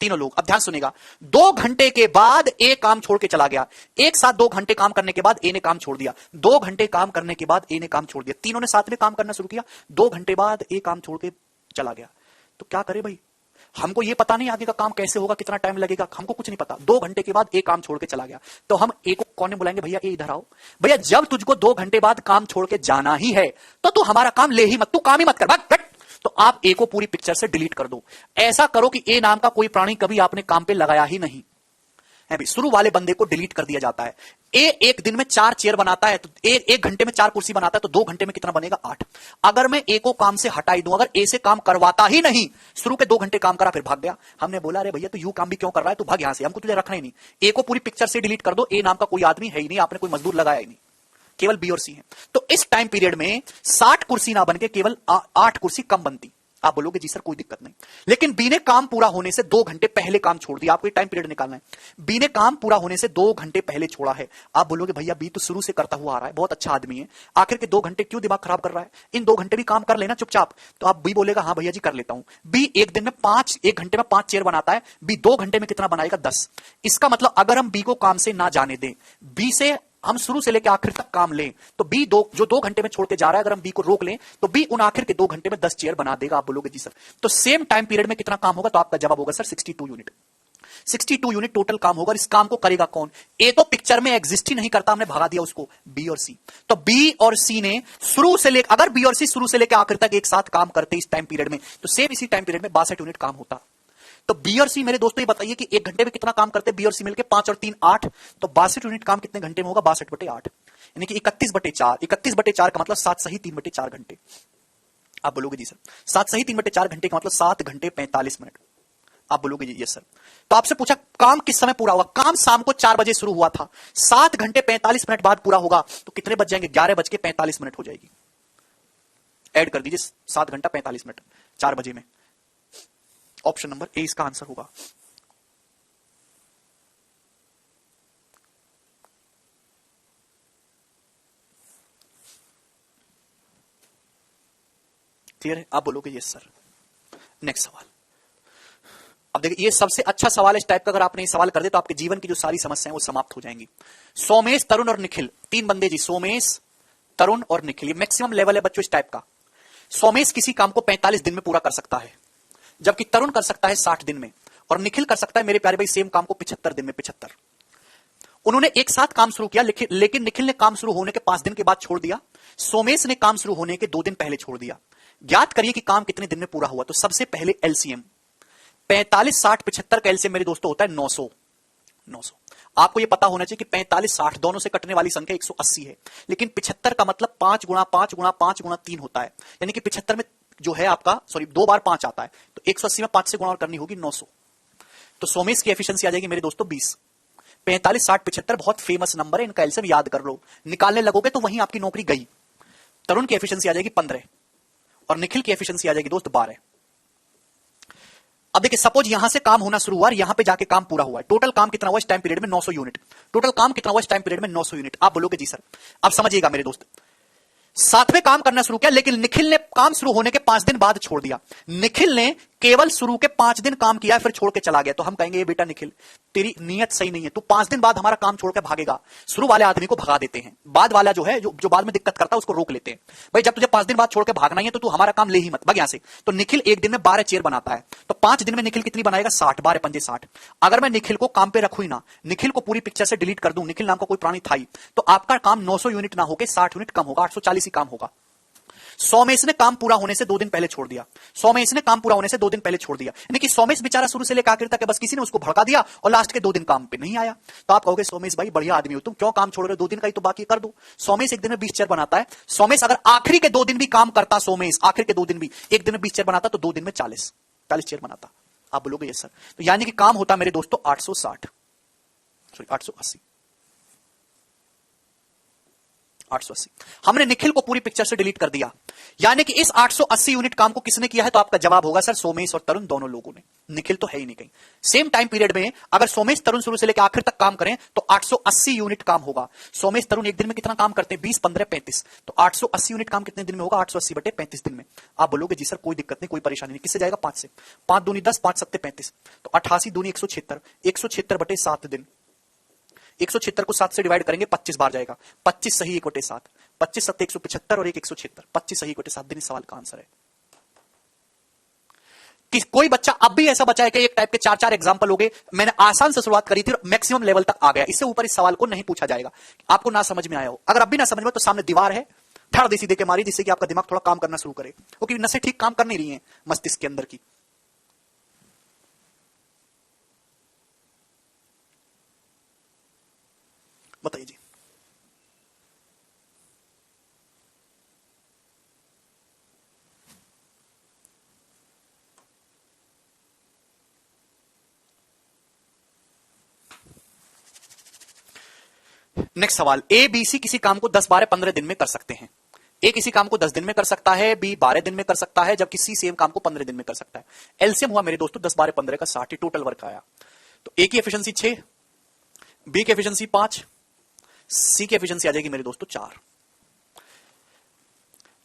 Speaker 1: तीनों लोग। अब ध्यान सुनेगा, 2 घंटे के बाद ए काम छोड़ के चला गया। एक साथ 2 घंटे काम करने के बाद ए ने काम छोड़ दिया। 2 घंटे काम करने के बाद ए ने काम छोड़ दिया। तीनों ने साथ में काम करना शुरू किया। 2 घंटे बाद ए काम छोड़ के चला गया। तो क्या करे भाई? हमको ये पता नहीं आगे का काम कैसे होगा, कितना टाइम लगेगा, हमको कुछ नहीं पता। 2 घंटे के बाद ए काम छोड़ के चला गया। तो हम ए को कौन बुलाएंगे? भैया ए इधर आओ। भैया जब तुझको 2 घंटे बाद काम छोड़ के जाना ही है तो तू हमारा काम ले ही मत, तू काम ही मत कर, भाग। तो आप ए को पूरी पिक्चर से डिलीट कर दो। ऐसा करो कि ए नाम का कोई प्राणी कभी आपने काम पे लगाया ही नहीं है। शुरू वाले बंदे को डिलीट कर दिया जाता है। ए एक दिन में 4 चेयर बनाता है तो एक घंटे में 4 कुर्सी बनाता है, तो 2 घंटे में कितना बनेगा? 8। अगर मैं ए को काम से हटाई दूं, अगर ए से काम करवाता ही नहीं, शुरू के 2 घंटे काम करा फिर भाग गया, हमने बोला अरे भैया तो यू काम भी क्यों कर रहा है, तू भाग यहां से, हमको तुझे रखना ही नहीं। ए को पूरी पिक्चर से डिलीट कर दो। ए नाम का कोई आदमी है ही नहीं, आपने कोई मजदूर लगाया ही नहीं, केवल बी और सी है। तो इस टाइम पीरियड में 60 कुर्सी ना बनके केवल 8 कुर्सी कम बनती। आप बोलोगे जी सर कोई दिक्कत नहीं, लेकिन बी ने काम पूरा होने से 2 घंटे पहले काम छोड़ दिया। आपको टाइम पीरियड निकालना है। बी ने काम पूरा होने से 2 घंटे पहले छोड़ा है। आप बोलोगे भैया बी तो शुरू से करता हुआ आ रहा है, बहुत अच्छा आदमी है, आखिर के 2 घंटे क्यों दिमाग खराब कर रहा है? इन 2 घंटे भी काम कर लेना चुपचाप। तो आप बी बोलेगा हाँ भैया जी कर लेता हूं। बी एक घंटे में 5 चेयर बनाता है, बी 2 घंटे में कितना बनाएगा? 10। इसका मतलब अगर हम बी को काम से ना जाने दें, बी से हम शुरू से लेकर आखिर तक काम लें, तो बी जो 2 घंटे में छोड़ के जा रहा है, अगर हम बी को रोक लें तो बी उन आखिर के 2 घंटे में 10 चेयर बना देगा। आप बोलोगे जी सर, तो सेम टाइम पीरियड में कितना काम होगा? तो आपका जवाब होगा सर 62 यूनिट। 62 यूनिट टोटल काम होगा। इस काम को करेगा कौन? ए तो पिक्चर में एग्जिस्ट ही नहीं करता, हमने भगा दिया उसको, बी और सी। तो बी और सी ने शुरू से लेकर, अगर बी और सी शुरू से लेकर आखिर तक एक साथ काम करते इस टाइम पीरियड में, तो सेम इसी टाइम पीरियड में 62 यूनिट काम होता। तो बी और सी मेरे दोस्तों ये बताइए कि एक घंटे में कितना काम करते हैं बी और सी मिलकर? 5 और 3 8, तो 62 यूनिट काम कितने घंटे में होगा? 62/8, यानी कि 31/4। 31/4 का मतलब 7 सही 3/4 घंटे। आप बोलोगे जी सर 7 सही 3/4 घंटे का मतलब 7 घंटे 45 मिनट। आप बोलोगे जी यस सर। तो आपसे पूछा काम किस समय पूरा हुआ? काम शाम को 4 बजे शुरू हुआ था, 7 घंटे 45 मिनट बाद पूरा होगा, तो कितने बज जाएंगे? 11:45 हो जाएगी। ऐड कर दीजिए 7 घंटा 45 मिनट 4 बजे में। ऑप्शन नंबर ए इसका आंसर होगा। क्लियर है? आप बोलोगे यस सर। नेक्स्ट सवाल। अब देखिए ये सबसे अच्छा सवाल है इस टाइप का, अगर आपने ये सवाल कर दे तो आपके जीवन की जो सारी समस्याएं वो समाप्त हो जाएंगी। सोमेश, तरुण और निखिल, 3 बंदे जी, सोमेश, तरुण और निखिल, ये मैक्सिमम लेवल है बच्चों इस टाइप का। सोमेश किसी काम को 45 दिन में पूरा कर सकता है, जबकि तरुण कर सकता है 60 दिन में, और निखिल कर सकता है मेरे प्यारे भाई सेम काम को 75 दिन में। 75। उन्होंने एक साथ काम शुरू किया, लेकिन निखिल ने काम शुरू होने के 5 दिन के बाद छोड़ दिया, सोमेश ने काम शुरू होने के 2 दिन पहले छोड़ दिया। ज्ञात करिए कि काम कितने दिन में पूरा हुआ। तो सबसे पहले एलसीएम 45 60 75 का एलसीएम मेरे दोस्तों होता है 900। 900 आपको यह पता होना चाहिए कि 45 60 दोनों से कटने वाली संख्या 180 है, लेकिन 75 का मतलब 5 गुणा 5 गुणा 5 गुणा 3 होता है, यानी कि 75 में जो है आपका 2 बार 5 आता है, तो 180 में 5 से गुणा और करनी होगी 900। तो सोमेश की एफिशिएंसी आ जाएगी मेरे दोस्तों 20। 45 60 75 बहुत फेमस नंबर है, इनका एलसीएम याद कर लो, निकालने लगोगे तो वहीं आपकी नौकरी गई। तरुण की एफिशिएंसी आ जाएगी 15 और निखिल की एफिशिएंसी आ जाएगी दोस्त 12। अब देखिए सपोज यहां से काम होना शुरू हुआ और यहां पे जाके काम पूरा हुआ है। टोटल काम कितना हुआ इस टाइम पीरियड में? 900 यूनिट। टोटल काम कितना हुआ इस टाइम पीरियड में? 900 यूनिट। आप बोलोगे जी सर। अब समझिएगा मेरे दोस्त, साथ में काम करना शुरू किया, लेकिन निखिल ने काम शुरू होने के 5 दिन बाद छोड़ दिया। निखिल ने केवल शुरू के 5 दिन काम किया फिर छोड़ के चला गया, तो हम कहेंगे ये बेटा निखिल तेरी नीयत सही नहीं है, तू 5 दिन बाद हमारा काम छोड़ के भागेगा। शुरू वाले आदमी को भगा देते हैं, बाद वाला जो है जो बाद में दिक्कत करता है उसको रोक लेते हैं। भाई जब तुझे 5 दिन बाद छोड़ के भागना ही है तो तू हमारा काम ले ही मत, भाग यहां से। तो निखिल एक दिन में 12 चेयर बनाता है, तो 5 दिन में निखिल कितनी बनाएगा? 60। 12 पंजे 60। अगर मैं निखिल को काम पे रखू ही ना, निखिल को पूरी पिक्चर से डिलीट कर दूं, निखिल नाम का कोई प्राणी था ही, तो आपका काम 900 यूनिट ना होकर 60 यूनिट कम होगा, 840 ही काम होगा। सोमेश ने काम पूरा होने से 2 दिन पहले छोड़ दिया। सोमेश ने काम पूरा होने से 2 दिन पहले छोड़ दिया, यानी कि सोमेश बेचारा शुरू से लेकर आखिर तक बस किसी ने उसको भड़का दिया और लास्ट के 2 दिन काम पे नहीं आया। तो आप कहोगे सोमेश भाई बढ़िया आदमी हो तुम, क्यों काम छोड़ रहे हो? 2 दिन का ही तो बाकी कर दो। सोमेश एक दिन में 20 चेयर बनाता है। सोमेश अगर आखिरी के 2 दिन भी काम करता, सोमेश आखिर के 2 दिन भी एक दिन में 20 चेयर बनाता, तो 2 दिन में 40 चेयर बनाता। आप बोलोगे यस सर। तो यानी कि काम होता मेरे दोस्तों 880। 880। हमने निखिल को पूरी पिक्चर से डिलीट कर दिया, यानी कि इस 880 यूनिट काम को किसने किया है? तो आपका जवाब होगा सर सोमेश और तरुण दोनों लोगों ने, निखिल तो है ही नहीं कहीं। सेम टाइम पीरियड में अगर सोमेश तरुण शुरू से लेकर आखिर तक काम करें तो 880 यूनिट काम होगा। सोमेश तरुण एक दिन में कितना काम करते हैं? 20 15 35, तो 880 यूनिट काम कितने दिन में होगा? 880/35 दिन में। आप बोलोगे जी सर कोई दिक्कत नहीं, कोई परेशानी नहीं। किससे जाएगा? 5 से। 5 दूनी 10, 5 सत्ते 35, तो 88 दूनी 176, 176/7 दिन। 176 को 7 से डिवाइड करेंगे 25 बार जाएगा, 25 सही 1/7, 25 सत्ते 175 और 176, 25 सही 1/7 दिन इस सवाल का आंसर है। कि कोई बच्चा अब भी ऐसा बचा है कि एक टाइप के 4 एग्जांपल हो गए, मैंने आसान से शुरुआत करी थी और मैक्सिमम लेवल तक आ गया, इससे ऊपर इस सवाल को नहीं पूछा जाएगा। आपको ना समझ में आया हो, अगर अब भी ना समझ में तो सामने दीवार है, धड़ देसी दे के मारी, जिससे कि आपका दिमाग थोड़ा काम करना शुरू करे, क्योंकि नसें ठीक काम कर नहीं रही हैं मस्तिष्क के अंदर की। बताइए जी। नेक्स्ट सवाल, ए बी सी किसी काम को 10 12 15 दिन में कर सकते हैं। ए किसी काम को 10 दिन में कर सकता है, बी 12 दिन में कर सकता है, जबकि सी सेम काम को 15 दिन में कर सकता है। एलसीएम हुआ मेरे दोस्तों 10 12 15 का 60, टोटल वर्क आया। तो ए की एफिशिएंसी 6, बी की एफिशिएंसी 5, सी की एफिशिएंसी आ जाएगी मेरे दोस्तों 4।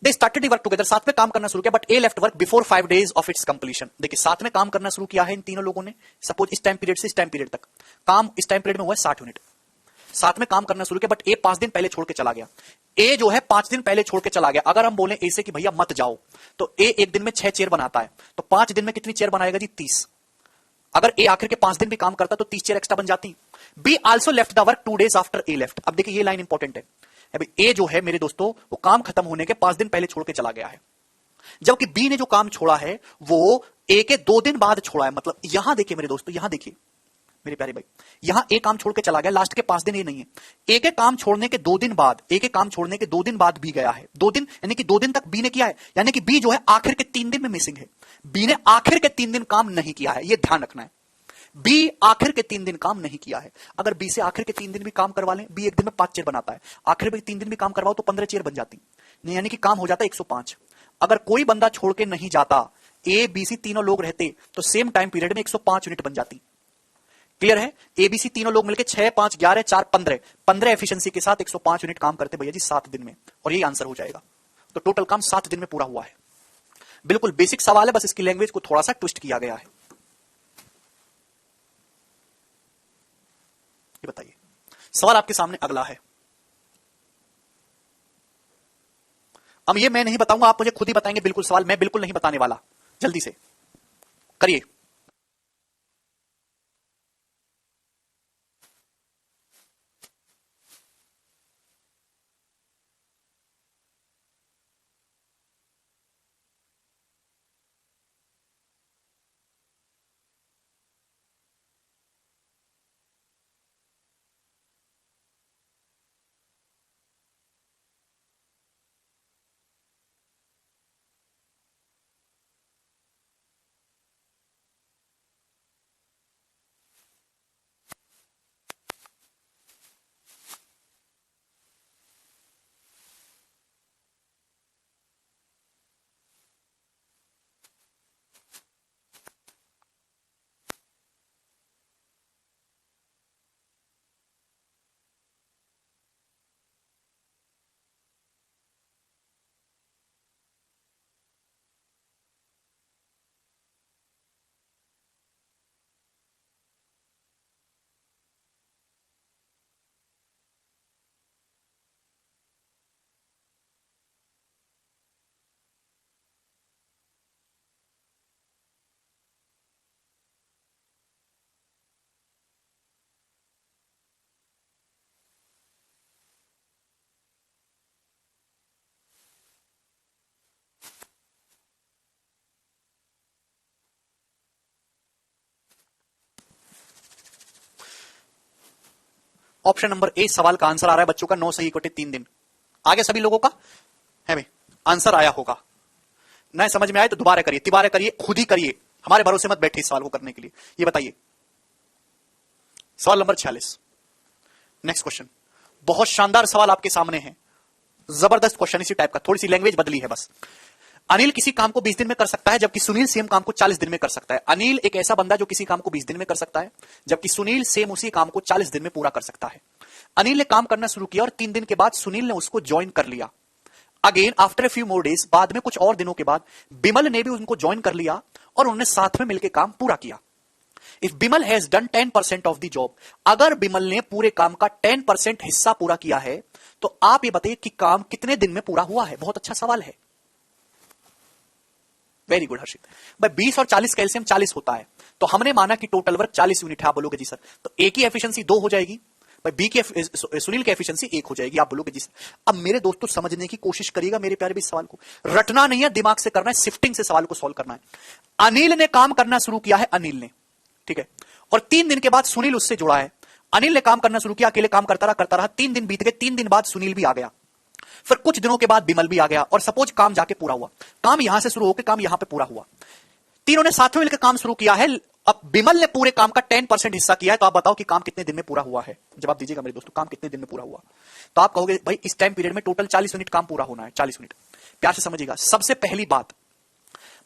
Speaker 1: दे स्टार्टेड वर्क टुगेदर, साथ में काम करना शुरू किया, but A left work before 5 days of its completion. देखिए साथ में काम करना शुरू किया है इन तीनों लोगों ने, सपोज इस टाइम पीरियड से इस टाइम पीरियड तक काम इस टाइम पीरियड में हुआ है 60 यूनिट। साथ में काम करना शुरू किया, बट ए 5 दिन पहले छोड़ के चला गया। ए जो है 5 दिन पहले छोड़ के चला गया। अगर हम बोले ए से कि भैया मत जाओ, तो ए एक दिन में 6 चेयर बनाता है, तो 5 दिन में कितनी चेयर बनाएगा जी? 30। अगर ए आखिर के 5 दिन भी काम करता तो 30 चेयर एक्स्ट्रा बन जाती। Be also left the work 2 days after a left. अब देखिए ये लाइन इंपॉर्टेंट है। अभी ए जो है मेरे दोस्तों वो काम खत्म होने के 5 दिन पहले छोड़ के चला गया है, जबकि बी ने जो काम छोड़ा है वो ए के 2 दिन बाद छोड़ा है। मतलब यहां देखिए मेरे दोस्तों, यहां देखिए मेरे प्यारे भाई, यहां ए काम छोड़ के चला गया, लास्ट के 5 दिन ए नहीं है। ए के काम छोड़ने के 2 दिन बाद, ए के काम छोड़ने के 2 दिन बाद बी गया है। 2 दिन यानी कि 2 दिन तक बी ने किया है, यानी कि बी जो है आखिर के 3 दिन में मिसिंग है। बी ने आखिर के 3 दिन काम नहीं किया है, यह ध्यान रखना है। बी आखिर के 3 दिन काम नहीं किया है। अगर बी से आखिर के 3 दिन भी काम करवा लें, बी एक दिन में 5 चेयर बनाता है, आखिर में 3 दिन भी काम करवाओ तो 15 चेयर बन जाती, यानी कि काम हो जाता है 105। अगर कोई बंदा छोड़ के नहीं जाता, ए बी सी तीनों लोग रहते तो सेम टाइम पीरियड में 105 यूनिट बन जाती। क्लियर है? एबीसी तीनों लोग मिलकर 6 5 11 4 15 एफिशिएंसी के साथ 105 यूनिट काम करते भैया जी 7 दिन में, और यही आंसर हो जाएगा। तो टोटल काम 7 दिन में पूरा हुआ है। बिल्कुल बेसिक सवाल है, बस इसकी लैंग्वेज को थोड़ा सा ट्विस्ट किया गया है। ये बताइए, सवाल आपके सामने अगला है। अब ये मैं नहीं बताऊंगा, आप मुझे खुद ही बताएंगे। बिल्कुल सवाल मैं बिल्कुल नहीं बताने वाला, जल्दी से करिए। ऑप्शन नंबर ए सवाल का आंसर आ रहा है बच्चों का 9 सही इकट्ठे 3 दिन। आगे सभी लोगों का है भाई आंसर आया होगा। नहीं समझ में आए तो दोबारा करिए, तिबारा करिए, खुद ही करिए, हमारे भरोसे मत बैठे इस सवाल को करने के लिए। ये बताइए सवाल नंबर 46, नेक्स्ट क्वेश्चन। बहुत शानदार सवाल आपके सामने है, जबरदस्त क्वेश्चन इसी टाइप का, थोड़ी सी लैंग्वेज बदली है बस। अनिल किसी काम को 20 दिन में कर सकता है, जबकि सुनील सेम काम को 40 दिन में कर सकता है। अनिल एक ऐसा बंदा जो किसी काम को 20 दिन में कर सकता है, जबकि सुनील सेम उसी काम को 40 दिन में पूरा कर सकता है। अनिल ने काम करना शुरू किया और 3 दिन के बाद सुनील ने उसको ज्वाइन कर लिया। Again after a few more days, बाद में कुछ और दिनों के बाद बिमल ने भी उनको ज्वाइन कर लिया और उन्होंने साथ में मिलकर काम पूरा किया। If Bimal has done 10% of the job, अगर बिमल ने पूरे काम का 10% हिस्सा पूरा किया है, तो आप ये बताइए कि काम कितने दिन में पूरा हुआ है। बहुत अच्छा सवाल है, वेरी गुड हर्षित। भाई 20 और 40 कैल्शियम 40 होता है, तो हमने माना कि टोटल वर्क 40 यूनिट है। आप बोलोगे जी सर, तो ए की एफिशिएंसी 2 हो जाएगी, भाई बी की सुनील की एफिशिएंसी 1 हो जाएगी। आप बोलोगे जी सर। अब मेरे दोस्तों समझने की कोशिश करिएगा मेरे प्यारे भी, सवाल को रटना नहीं है, दिमाग से करना है, शिफ्टिंग से सवाल को सॉल्व करना है। अनिल ने काम करना शुरू किया है, अनिल ने, ठीक है, और 3 दिन के बाद सुनील उससे जुड़ा है। अनिल ने काम करना शुरू किया, अकेले काम करता रहा, 3 दिन बीत गए, 3 दिन बाद सुनील भी आ गया, फिर कुछ दिनों के बाद बिमल भी आ गया, और सपोज काम जाके पूरा हुआ। काम यहां से शुरू होकर काम यहां पे पूरा हुआ, तीनों ने साथ में मिलकर काम शुरू किया है। अब बिमल ने पूरे काम का 10% हिस्सा किया है, तो आप बताओ कि काम कितने दिन में पूरा हुआ है। जवाब दीजिएगा मेरे दोस्तों, काम कितने दिन में पूरा हुआ। तो आप कहोगे भाई इस टाइम पीरियड में टोटल 40 यूनिट काम पूरा होना है, 40 यूनिट। प्यार से समझिएगा, सबसे पहली बात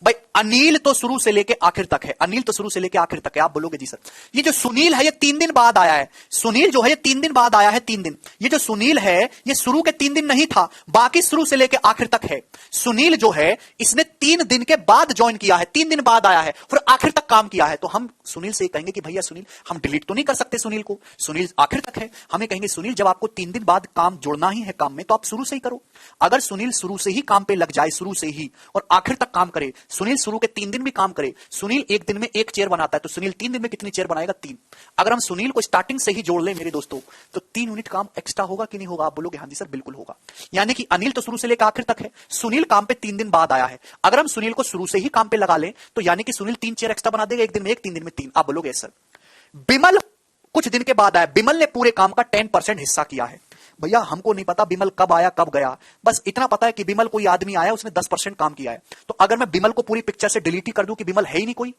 Speaker 1: भाई अनिल तो शुरू से लेके आखिर तक है, अनिल तो शुरू से लेके आखिर तक है। आप बोलोगे जी सर, ये जो सुनील है ये 3 दिन बाद आया है, सुनील जो है ये 3 दिन बाद आया है, 3 दिन। ये जो सुनील है ये शुरू के 3 दिन नहीं था, बाकी शुरू से लेके आखिर तक है। सुनील जो है इसने 3 दिन के बाद ज्वाइन किया है, 3 दिन बाद आया है, फिर आखिर तक काम किया है। तो हम सुनील से कहेंगे कि भैया सुनील, हम डिलीट तो नहीं कर सकते सुनील को, सुनील आखिर तक है। हमें कहेंगे सुनील जब आपको 3 दिन बाद काम जोड़ना ही है काम में, तो आप शुरू से ही करो। अगर सुनील शुरू से ही काम पे लग जाए, शुरू से ही, और आखिर तक काम करे, सुनील शुरू के 3 दिन भी काम करे, सुनील एक दिन में 1 चेयर बनाता है, तो सुनील 3 दिन में कितनी चेयर बनाएगा? 3। अगर हम सुनील को स्टार्टिंग से ही जोड़ लें मेरे दोस्तों, तो 3 यूनिट काम एक्स्ट्रा होगा कि नहीं होगा? आप बोलोगे हाँ जी सर बिल्कुल होगा। यानी कि अनिल तो शुरू से लेकर आखिर तक है, सुनील काम पे 3 दिन बाद आया है। अगर हम सुनील को शुरू से ही काम पे लगा लें, तो यानी कि सुनील 3 चेयर एक्स्ट्रा बना देगा, एक दिन में 1, 3 दिन में 3। आप बोलोगे सर। बिमल कुछ दिन के बाद आया, बिमल ने पूरे काम का 10% हिस्सा किया है। भैया हमको नहीं पता बिमल कब आया कब गया, बस इतना पता है कि बिमल कोई आदमी आया, उसने 10% काम किया है। तो अगर मैं बिमल को पूरी पिक्चर से डिलीट ही कर दूं कि बिमल है ही नहीं कोई,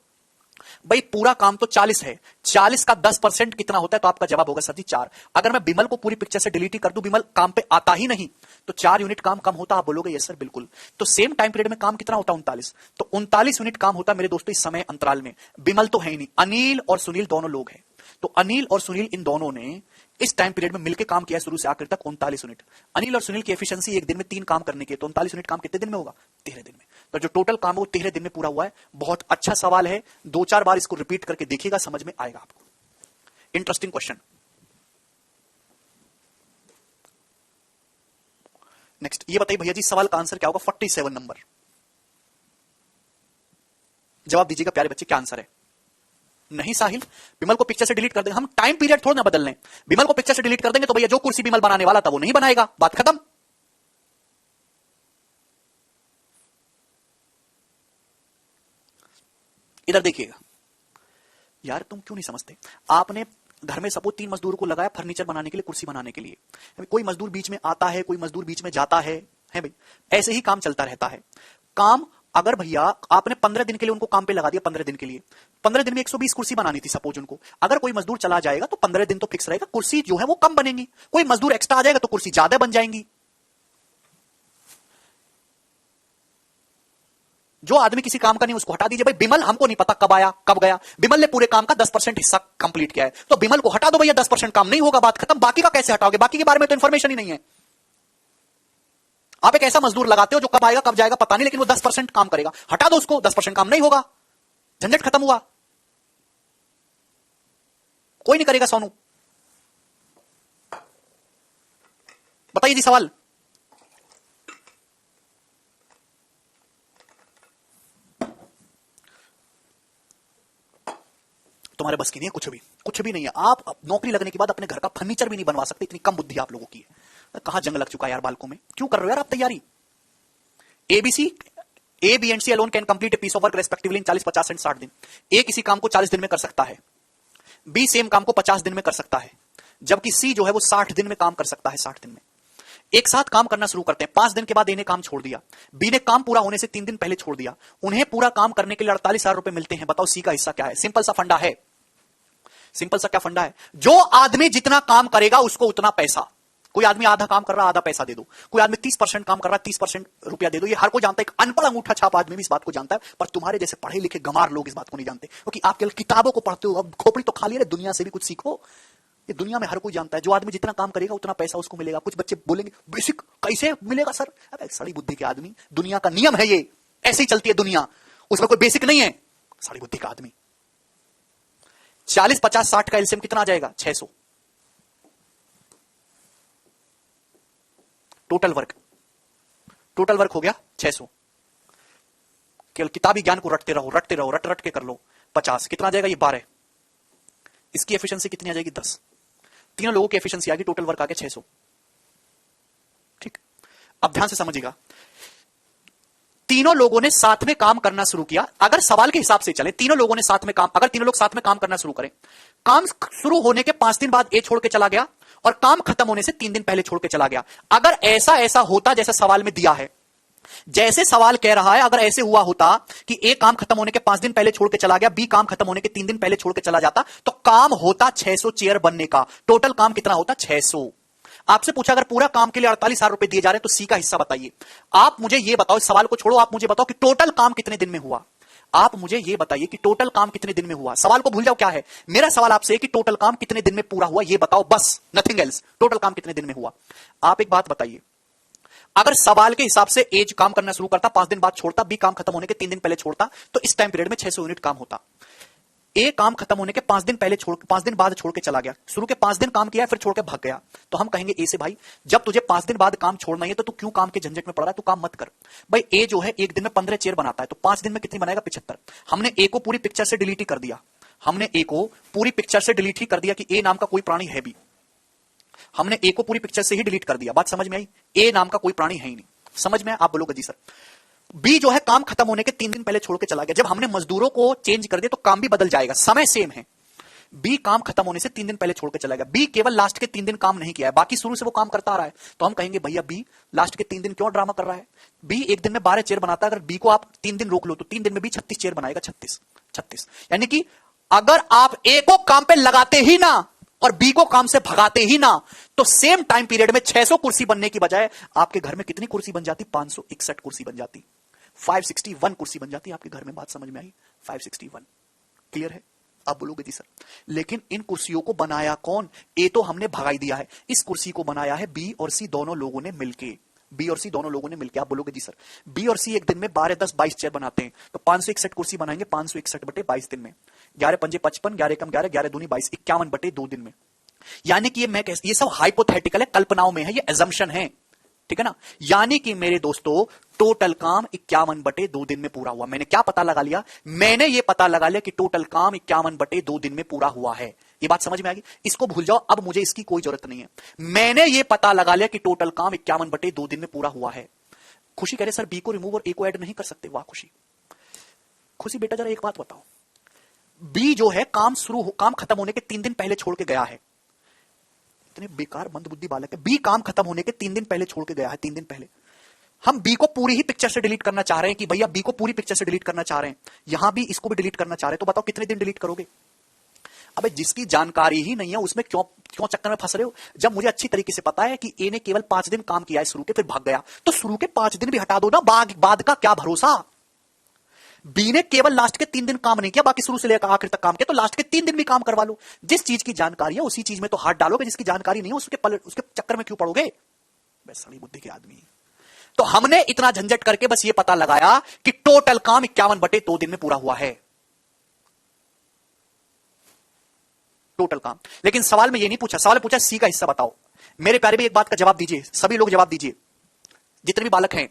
Speaker 1: भाई पूरा काम तो 40 है, 40 का 10% कितना होता है? तो आपका जवाब होगा सर जी 4। अगर मैं बिमल को पूरी पिक्चर से डिलीट ही कर दूं, बिमल काम पे आता ही नहीं, तो 4 यूनिट काम कम होता। आप बोलोगे यस सर बिल्कुल। तो सेम टाइम पीरियड में काम कितना होता? 39। तो 39 यूनिट काम होता मेरे दोस्तों इस समय अंतराल में। बिमल तो है ही नहीं, अनिल और सुनील दोनों लोग हैं। तो अनिल और सुनील इन दोनों ने इस टाइम पीरियड में मिलकर काम किया शुरू से आखिर तक 39 यूनिट। अनिल और सुनील की एफिशिएंसी एक दिन में 3 काम करने की, तो 39 यूनिट काम कितने दिन में होगा? 13 दिन में। तो जो टोटल काम है वो 13 दिन में पूरा हुआ है। बहुत अच्छा सवाल है, 2-4 बार इसको रिपीट करके देखिएगा, समझ में आएगा आपको। Interesting question. नेक्स्ट ये बताइए भैया जी, सवाल का आंसर क्या होगा? 47 नंबर। जवाब दीजिएगा प्यारे बच्चे, क्या आंसर है? नहीं साहिल, बिमल को पिक्चर से डिलीट कर देंगे, हम टाइम पीरियड थोड़ा ना बदल लें। बिमल को पिक्चर से डिलीट कर देंगे तो भैया जो कुर्सी बिमल बनाने वाला था वो नहीं बनाएगा, बात खत्म। इधर देखिएगा यार, तुम क्यों नहीं समझते? आपने घर में सपोज 3 मजदूर को लगाया फर्नीचर बनाने के लिए, कुर्सी बनाने के लिए। कोई मजदूर बीच में आता है, कोई मजदूर बीच में जाता है भाई, ऐसे ही काम चलता रहता है। काम अगर भैया आपने 15 दिन के लिए उनको काम पे लगा दिया, 15 दिन के लिए, 15 दिन में 120 कुर्सी बनानी थी सपोज उनको। अगर कोई मजदूर चला जाएगा तो 15 दिन तो फिक्स रहेगा, कुर्सी जो है वो कम बनेंगी। कोई मजदूर एक्स्ट्रा आ जाएगा तो कुर्सी ज्यादा बन जाएंगी। जो आदमी किसी काम का नहीं उसको हटा दीजिए। भाई बिमल हमको नहीं पता कब आया कब गया, बिमल ने पूरे काम का 10% हिस्सा कंप्लीट किया है, तो बिमल को हटा दो भैया, 10% काम नहीं होगा, बात खत्म। बाकी का कैसे हटाओगे? बाकी के बारे में तो इंफॉर्मेशन ही नहीं है। आप एक ऐसा मजदूर लगाते हो जो कब आएगा कब जाएगा पता नहीं, लेकिन वो 10% काम करेगा, हटा दो उसको, 10% काम नहीं होगा, झंझट खत्म हुआ। कोई नहीं करेगा सोनू। बताइए जी सवाल। तुम्हारे बस की नहीं है कुछ भी नहीं है। आप नौकरी लगने के बाद अपने घर का फर्नीचर भी नहीं बनवा सकते, इतनी कम बुद्धि आप लोगों की है। कहां जंग लग चुका है यार बालकों में, क्यों कर रहे हो यार आप तैयारी? ABC A B and C alone can complete a piece of work respectively in 40, 50 and 60 दिन। ए किसी काम को 40 दिन में कर सकता है, बी सेम काम को 50 दिन में कर सकता है, जबकि सी जो है वो 60 दिन में काम कर सकता है। 60 दिन में एक साथ काम करना शुरू करते हैं। 5 दिन के बाद ए ने काम छोड़ दिया, बी ने काम पूरा होने से 3 दिन पहले छोड़ दिया। उन्हें पूरा काम करने के लिए 48,000 रुपए मिलते हैं। बताओ सी का हिस्सा क्या है? सिंपल सा फंडा है, सिंपल सा क्या फंडा है? जो आदमी जितना काम करेगा उसको उतना पैसा। कोई आदमी आधा काम कर रहा है, आधा पैसा दे दो। कोई आदमी 30% काम कर रहा है, 30% रुपया दे दो। ये हर कोई जानता है, एक अनपढ़ अंगूठा छाप आदमी भी इस बात को जानता है, पर तुम्हारे जैसे पढ़े लिखे गंवार लोग इस बात को नहीं जानते, क्योंकि आप केवल किताबों को पढ़ते हो। अब खोपड़ी तो खाली है, दुनिया से भी कुछ सीखो। ये दुनिया में हर कोई जानता है, जो आदमी जितना काम करेगा उतना पैसा उसको मिलेगा। कुछ बच्चे बोलेंगे बेसिक कैसे मिलेगा सर? अरे सड़ी बुद्धि के आदमी, दुनिया का नियम है ये, ऐसे ही चलती है दुनिया, उसमें कोई बेसिक नहीं है। सड़ी बुद्धि का आदमी। 40, 50, 60 का एलसीएम कितना आ जाएगा? 600। टोटल वर्क हो गया 600। केवल किताबी ज्ञान को रटते रहो, रट के कर लो। 50 कितना आ जाएगा? ये 12। इसकी एफिशिएंसी कितनी आ जाएगी? 10। तीनों लोगों की एफिशिएंसी आ गई, टोटल वर्क आ गया 600। ठीक, अब ध्यान से समझिएगा। तीनों लोगों ने साथ में काम करना शुरू किया। अगर सवाल के हिसाब से चले, तीनों लोगों ने साथ में काम, अगर तीनों लोग साथ में काम करना शुरू करें, काम शुरू होने के 5 दिन बाद ए छोड़ के चला गया और काम खत्म होने से 3 दिन पहले छोड़ के चला गया। अगर ऐसा होता जैसे सवाल में दिया है, जैसे सवाल कह रहा है, अगर ऐसे हुआ होता कि ए काम खत्म होने के 5 दिन पहले छोड़ के चला गया, बी काम खत्म होने के 3 दिन पहले छोड़ के चला जाता, तो काम होता 600 चेयर बनने का। टोटल काम कितना होता? 600। आपसे पूछा अगर पूरा काम के लिए 48,000 रुपए दिए जा रहे हैं तो सी का हिस्सा बताइए। आप मुझे यह बताओ, इस सवाल को छोड़ो, आप मुझे बताओ कि टोटल काम कितने दिन में हुआ। आप मुझे यह बताइए कि टोटल काम कितने दिन में हुआ। सवाल को भूल जाओ क्या है, मेरा सवाल आपसे है कि टोटल काम कितने दिन में पूरा हुआ, यह बताओ बस, नथिंग एल्स। टोटल काम कितने दिन में हुआ। आप एक बात बताइए, अगर सवाल के हिसाब से एज काम करना शुरू करता, 5 दिन बाद छोड़ता, बी काम खत्म होने के 3 दिन पहले छोड़ता, तो इस टाइम पीरियड में 600 यूनिट काम होता। ए काम खत्म होने के 5 दिन बाद छोड़ के चला गया, शुरू के 5 दिन काम किया फिर छोड़ के भाग गया, तो हम कहेंगे ए से भाई जब तुझे 5 दिन बाद काम छोड़ना है तो तू क्यों काम के झंझट में पड़ रहा है, तू काम मत कर। भाई ए जो है एक दिन में 15 चेयर बनाता है, तो 5 दिन में कितनी बनाएगा, 75। हमने ए को पूरी पिक्चर से डिलीट ही कर दिया, हमने ए को पूरी पिक्चर से डिलीट ही कर दिया कि ए नाम का कोई प्राणी है भी, हमने ए को पूरी पिक्चर से ही डिलीट कर दिया। बात समझ में आई, ए नाम का कोई प्राणी है ही नहीं, समझ में? आप बोलोगे जी सर। बी जो है काम खत्म होने के 3 दिन पहले छोड़ के चला गया, जब हमने मजदूरों को चेंज कर दिया तो काम भी बदल जाएगा, समय सेम है। बी काम खत्म होने से 3 दिन पहले छोड़ के चला गया, बी केवल लास्ट के 3 दिन काम नहीं किया है, बाकी शुरू से वो काम करता आ रहा है, तो हम कहेंगे भैया बी लास्ट के 3 दिन क्यों ड्रामा कर रहा है। बी एक दिन में 12 चेयर बनाता है, अगर बी को आप 3 दिन रोक लो तो 3 दिन में बी 36 चेयर बनाएगा, 36। यानी कि अगर आप ए को काम पे लगाते ही ना और बी को काम से भगाते ही ना, तो सेम टाइम पीरियड में 600 कुर्सी बनने की बजाय आपके घर में कितनी कुर्सी बन जाती, 561 कुर्सी बन जाती, 561 कुर्सी बन जाती आपके घर में। बात समझ में आई, 561। क्लियर है? आप बोलोगे जी सर। लेकिन इन कुर्सियों को बनाया कौन, ए तो हमने भगाई दिया है, इस कुर्सी को बनाया है बी और सी दोनों लोगों ने मिलके, बी और सी दोनों लोगों ने मिलकर। आप बोलोगे जी सर बी और सी एक दिन में 12, 10, 22 चेयर बनाते हैं, तो 561 कुर्सी बनाएंगे, 561 बटे 22 दिन में, 11 पंजे 55, 11 कम 11, 11 दूनी 22, 51 बटे 2 दिन में। यानी कि ये सब हाइपोथेटिकल है, कल्पनाओं में है, ये एजम्पशन है, ठीक है ना। यानी कि मेरे दोस्तों टोटल काम 51 बटे 2 दिन में पूरा हुआ। मैंने क्या पता लगा लिया, मैंने ये पता लगा लिया कि टोटल काम 51 बटे 2 दिन में पूरा हुआ है। ये बात समझ में आ गई, इसको भूल जाओ, अब मुझे इसकी कोई जरूरत नहीं है। मैंने ये पता लगा लिया कि टोटल काम 51 बटे 2 दिन में पूरा हुआ है। खुशी कह रहे सर बी को रिमूव और ए को ऐड नहीं कर सकते। वाह खुशी, खुशी बेटा जरा एक बात बताओ, बी जो है काम खत्म होने के 3 दिन पहले छोड़ के गया है, इतने बेकार मंदबुद्धि बालक है, बी काम खत्म होने के 3 दिन पहले छोड़ के गया है, 3 दिन पहले। हम बी को पूरी ही पिक्चर से डिलीट करना चाह रहे हैं कि भैया बी को पूरी पिक्चर से डिलीट करना चाह रहे हैं, यहां भी इसको भी डिलीट करना चाह रहे हैं, तो बताओ कितने दिन डिलीट करोगे। अबे जिसकी जानकारी ही नहीं है उसमें क्यों चक्कर में फंस रहे हो। जब मुझे अच्छी तरीके से पता है कि ए ने केवल 5 दिन काम किया है शुरू के, फिर भाग गया, तो शुरू के 5 दिन भी हटा दो ना, बाद का क्या भरोसा। बी ने केवल लास्ट के 3 दिन काम नहीं किया, बाकी शुरू से लेकर आखिर तक काम किया, तो लास्ट के 3 दिन भी काम करवा लो। जिस चीज की जानकारी है उसी चीज में तो हाथ डालोगे, जिसकी जानकारी नहीं है उसके चक्कर में क्यों पड़ोगे। बस सड़ी बुद्धि के आदमी। तो हमने इतना झंझट करके बस ये पता लगाया कि टोटल काम 51 बटे 2 दिन में पूरा हुआ है, टोटल काम। लेकिन सवाल में ये नहीं पूछा, सवाल पूछा सी का हिस्सा बताओ। मेरे प्यारे भी एक बात का जवाब दीजिए, सभी लोग जवाब दीजिए, जितने भी बालक हैं।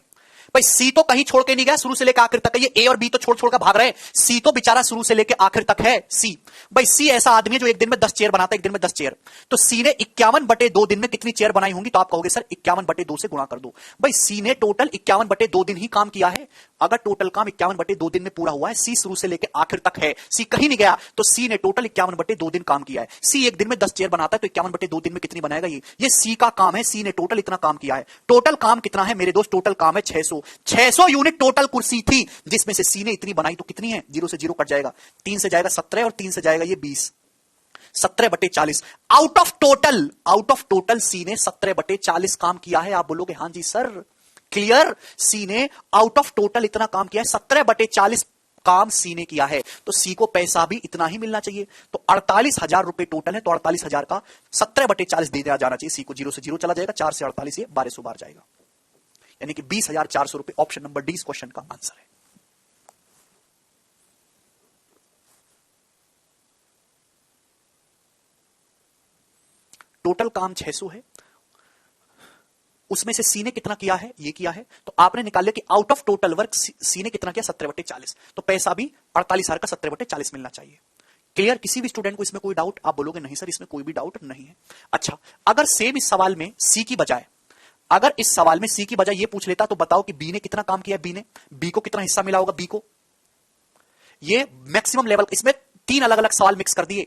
Speaker 1: भाई सी तो कहीं छोड़ के नहीं गया, शुरू से लेकर आखिर तक है, ये ए और बी तो छोड़ कर भाग रहे हैं, सी तो बेचारा शुरू से लेकर आखिर तक है। सी भाई सी ऐसा आदमी है जो एक दिन में 10 चेयर बनाता है, एक दिन में 10 चेयर, तो सी ने 51 बटे 2 दिन में कितनी चेयर बनाई होंगी, तो आप कहोगे सर 51 बटे 2 से गुणा कर दो। भाई सी ने टोटल 51 बटे 2 दिन ही काम किया है। अगर टोटल काम 51 बटे 2 दिन में पूरा हुआ है, सी शुरू से लेकर आखिर तक है, सी कहीं नहीं गया, तो सी ने टोटल 51 बटे 2 दिन काम किया है। सी एक दिन में 10 चेयर बनाता है, तो 51 बटे 2 दिन में कितनी बनाएगा, ये सी का काम है, सी ने टोटल इतना काम किया है। टोटल काम कितना है मेरे दोस्त, टोटल काम है 600 यूनिट टोटल कुर्सी थी, जिसमें से सी ने इतनी बनाई, तो कितनी है, 0 से 0 कट जाएगा, 3 से जाएगा 17 और 3 से जाएगा ये 20, 17 बटे 40। आउट ऑफ टोटल सी ने 17 बटे 40 काम किया है। आप बोलोगे हां जी सर, क्लियर। सी ने आउट ऑफ टोटल इतना काम किया है, 17 बटे 40 काम सी ने किया है, तो सी को पैसा भी इतना ही मिलना चाहिए। तो 48,000 रुपए टोटल है, तो 48,000 का 17 बटे 40 दे दिया जाना चाहिए। सी को 0 से 0 चला जाएगा, 4 से 48 ये 1200 बार जाएगा, यानी कि 20,400 रुपए। ऑप्शन नंबर डी इस क्वेश्चन का आंसर है। टोटल काम 600 है, उसमें से सी ने कितना किया है, ये किया है, तो आपने निकाल लिया कि आउट ऑफ टोटल वर्क सी ने कितना किया, 17 बटे 40, तो पैसा भी 48,000 का 17 बटे 40 मिलना चाहिए। क्लियर। किसी भी स्टूडेंट को इसमें कोई डाउट? आप बोलोगे नहीं सर इसमें कोई भी डाउट नहीं है। अच्छा, अगर सेम इस सवाल में सी की बजाय, अगर इस सवाल में सी की बजाय ये पूछ लेता, तो बताओ कि बी ने कितना काम किया, बी को कितना हिस्सा मिला होगा, बी को ये मैक्सिमम लेवल। इसमें 3 अलग अलग सवाल मिक्स कर दिए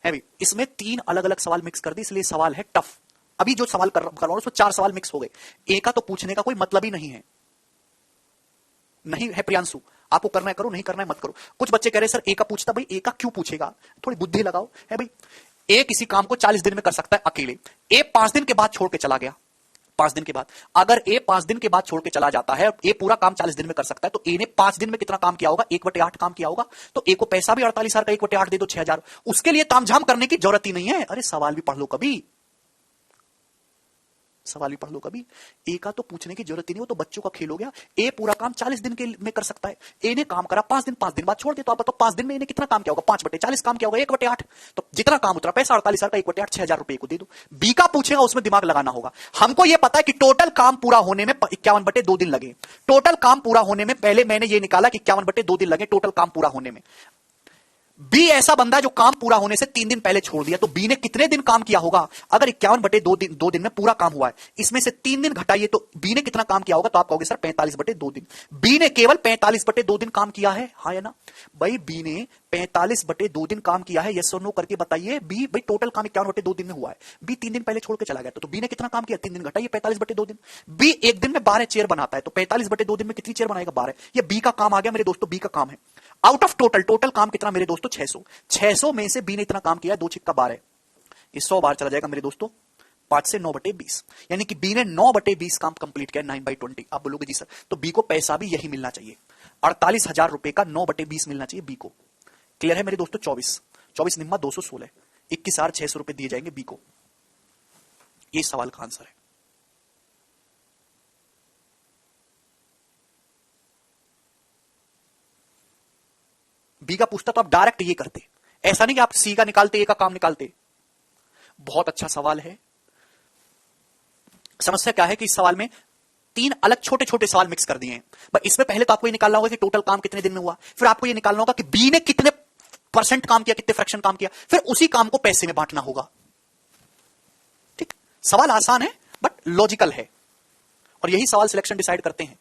Speaker 1: है भी, इसमें 3 अलग अलग सवाल मिक्स कर दिए, इसलिए सवाल है टफ। अभी जो सवाल कर रहा हूं उसमें 4 सवाल मिक्स हो गए, ए का तो पूछने का कोई मतलब ही नहीं है। नहीं है प्रियांशु, आपको करना है करो, नहीं करना है मत करो। कुछ बच्चे कह रहे सर ए का पूछता, भाई ए का क्यों पूछेगा, थोड़ी बुद्धि लगाओ। है भाई, ए किसी काम को 40 दिन में कर सकता है अकेले, ए 5 दिन के बाद छोड़ के चला गया, 5 दिन के बाद, अगर ए 5 दिन के बाद छोड़ के चला जाता है, ए पूरा काम 40 दिन में कर सकता है, तो ए ने 5 दिन में कितना काम किया होगा, 1/8 काम किया होगा, तो ए को पैसा भी 48,000 का 1/8 दे दो 6,000। उसके लिए तामझाम करने की जरूरत ही नहीं है। अरे सवाल भी पढ़ लो कभी। सवाल ही पढ़ लो कभी। ए का तो पूछने की जरूरत ही नहीं, वो तो बच्चों का खेल हो गया। ए पूरा काम 40 दिन के में कर सकता है। ए ने काम करा 5 दिन, 5 दिन बाद छोड़ दे, तो आप बताओ 5 दिन में इन्हें कितना काम किया होगा? 5/40 काम किया होगा, 1/8। तो जितना काम उतरा पैसा 48,000 का 1/8 6,000 रुपए को दे दो। बी का पूछेगा, उसमें दिमाग लगाना होगा। हमको यह पता है कि टोटल काम पूरा होने में 51/2 दिन लगे। टोटल काम पूरा होने में पहले मैंने ये निकाला कि 51/2 दिन लगे टोटल काम पूरा होने में। बी ऐसा बंदा जो काम पूरा होने से 3 दिन पहले छोड़ दिया, तो बी ने कितने दिन काम किया होगा? अगर 51/2 दिन में पूरा काम हुआ है, इसमें से 3 दिन घटाइए तो बी ने कितना काम किया होगा? तो आप कहोगे सर 45/2 दिन। बी ने केवल 45/2 दिन काम किया है, हाँ या ना भाई? बी ने 45/2 दिन काम किया है, यस और नो करके बताइए। बी भाई टोटल काम 51/2 दिन में हुआ है, बी 3 दिन पहले छोड़ के चला गया, तो बी ने कितना काम किया? 3 दिन घटाइए 45/2 दिन। बी एक दिन में 12 चेयर बनाता है, तो 45/2 दिन में कितनी चेयर बनाएगा? 12। ये बी का काम आ गया मेरे दोस्तों, बी का काम है। आउट ऑफ टोटल काम कितना मेरे दोस्तों? 600 में से बी ने इतना काम किया, 2 छिक्का 12, ये 100 बार चला जाएगा मेरे दोस्तों 5 से 9/20, यानी कि बी ने 9/20 काम कंप्लीट किया, 9/20। आप बोलोगे जी सर, तो बी को पैसा भी यही मिलना चाहिए, 48,000 रुपए का 9/20 मिलना चाहिए बी को। क्लियर है मेरे दोस्तों? 24 निम्मा 216, 21,600 रुपए दिए जाएंगे बी को। ये सवाल का आंसर है। बी का पूछता तो आप डायरेक्ट ये करते, ऐसा नहीं कि आप सी का निकालते, ए का काम निकालते। बहुत अच्छा सवाल है। समस्या क्या है कि इस सवाल में 3 अलग छोटे छोटे सवाल मिक्स कर दिए हैं। पर इसमें पहले तो आपको ये निकालना होगा कि टोटल काम कितने दिन में हुआ, फिर आपको ये निकालना होगा कि बी ने कितने % काम किया, कितने फ्रैक्शन काम किया, फिर उसी काम को पैसे में बांटना होगा। ठीक, सवाल आसान है बट लॉजिकल है, और यही सवाल सिलेक्शन डिसाइड करते हैं।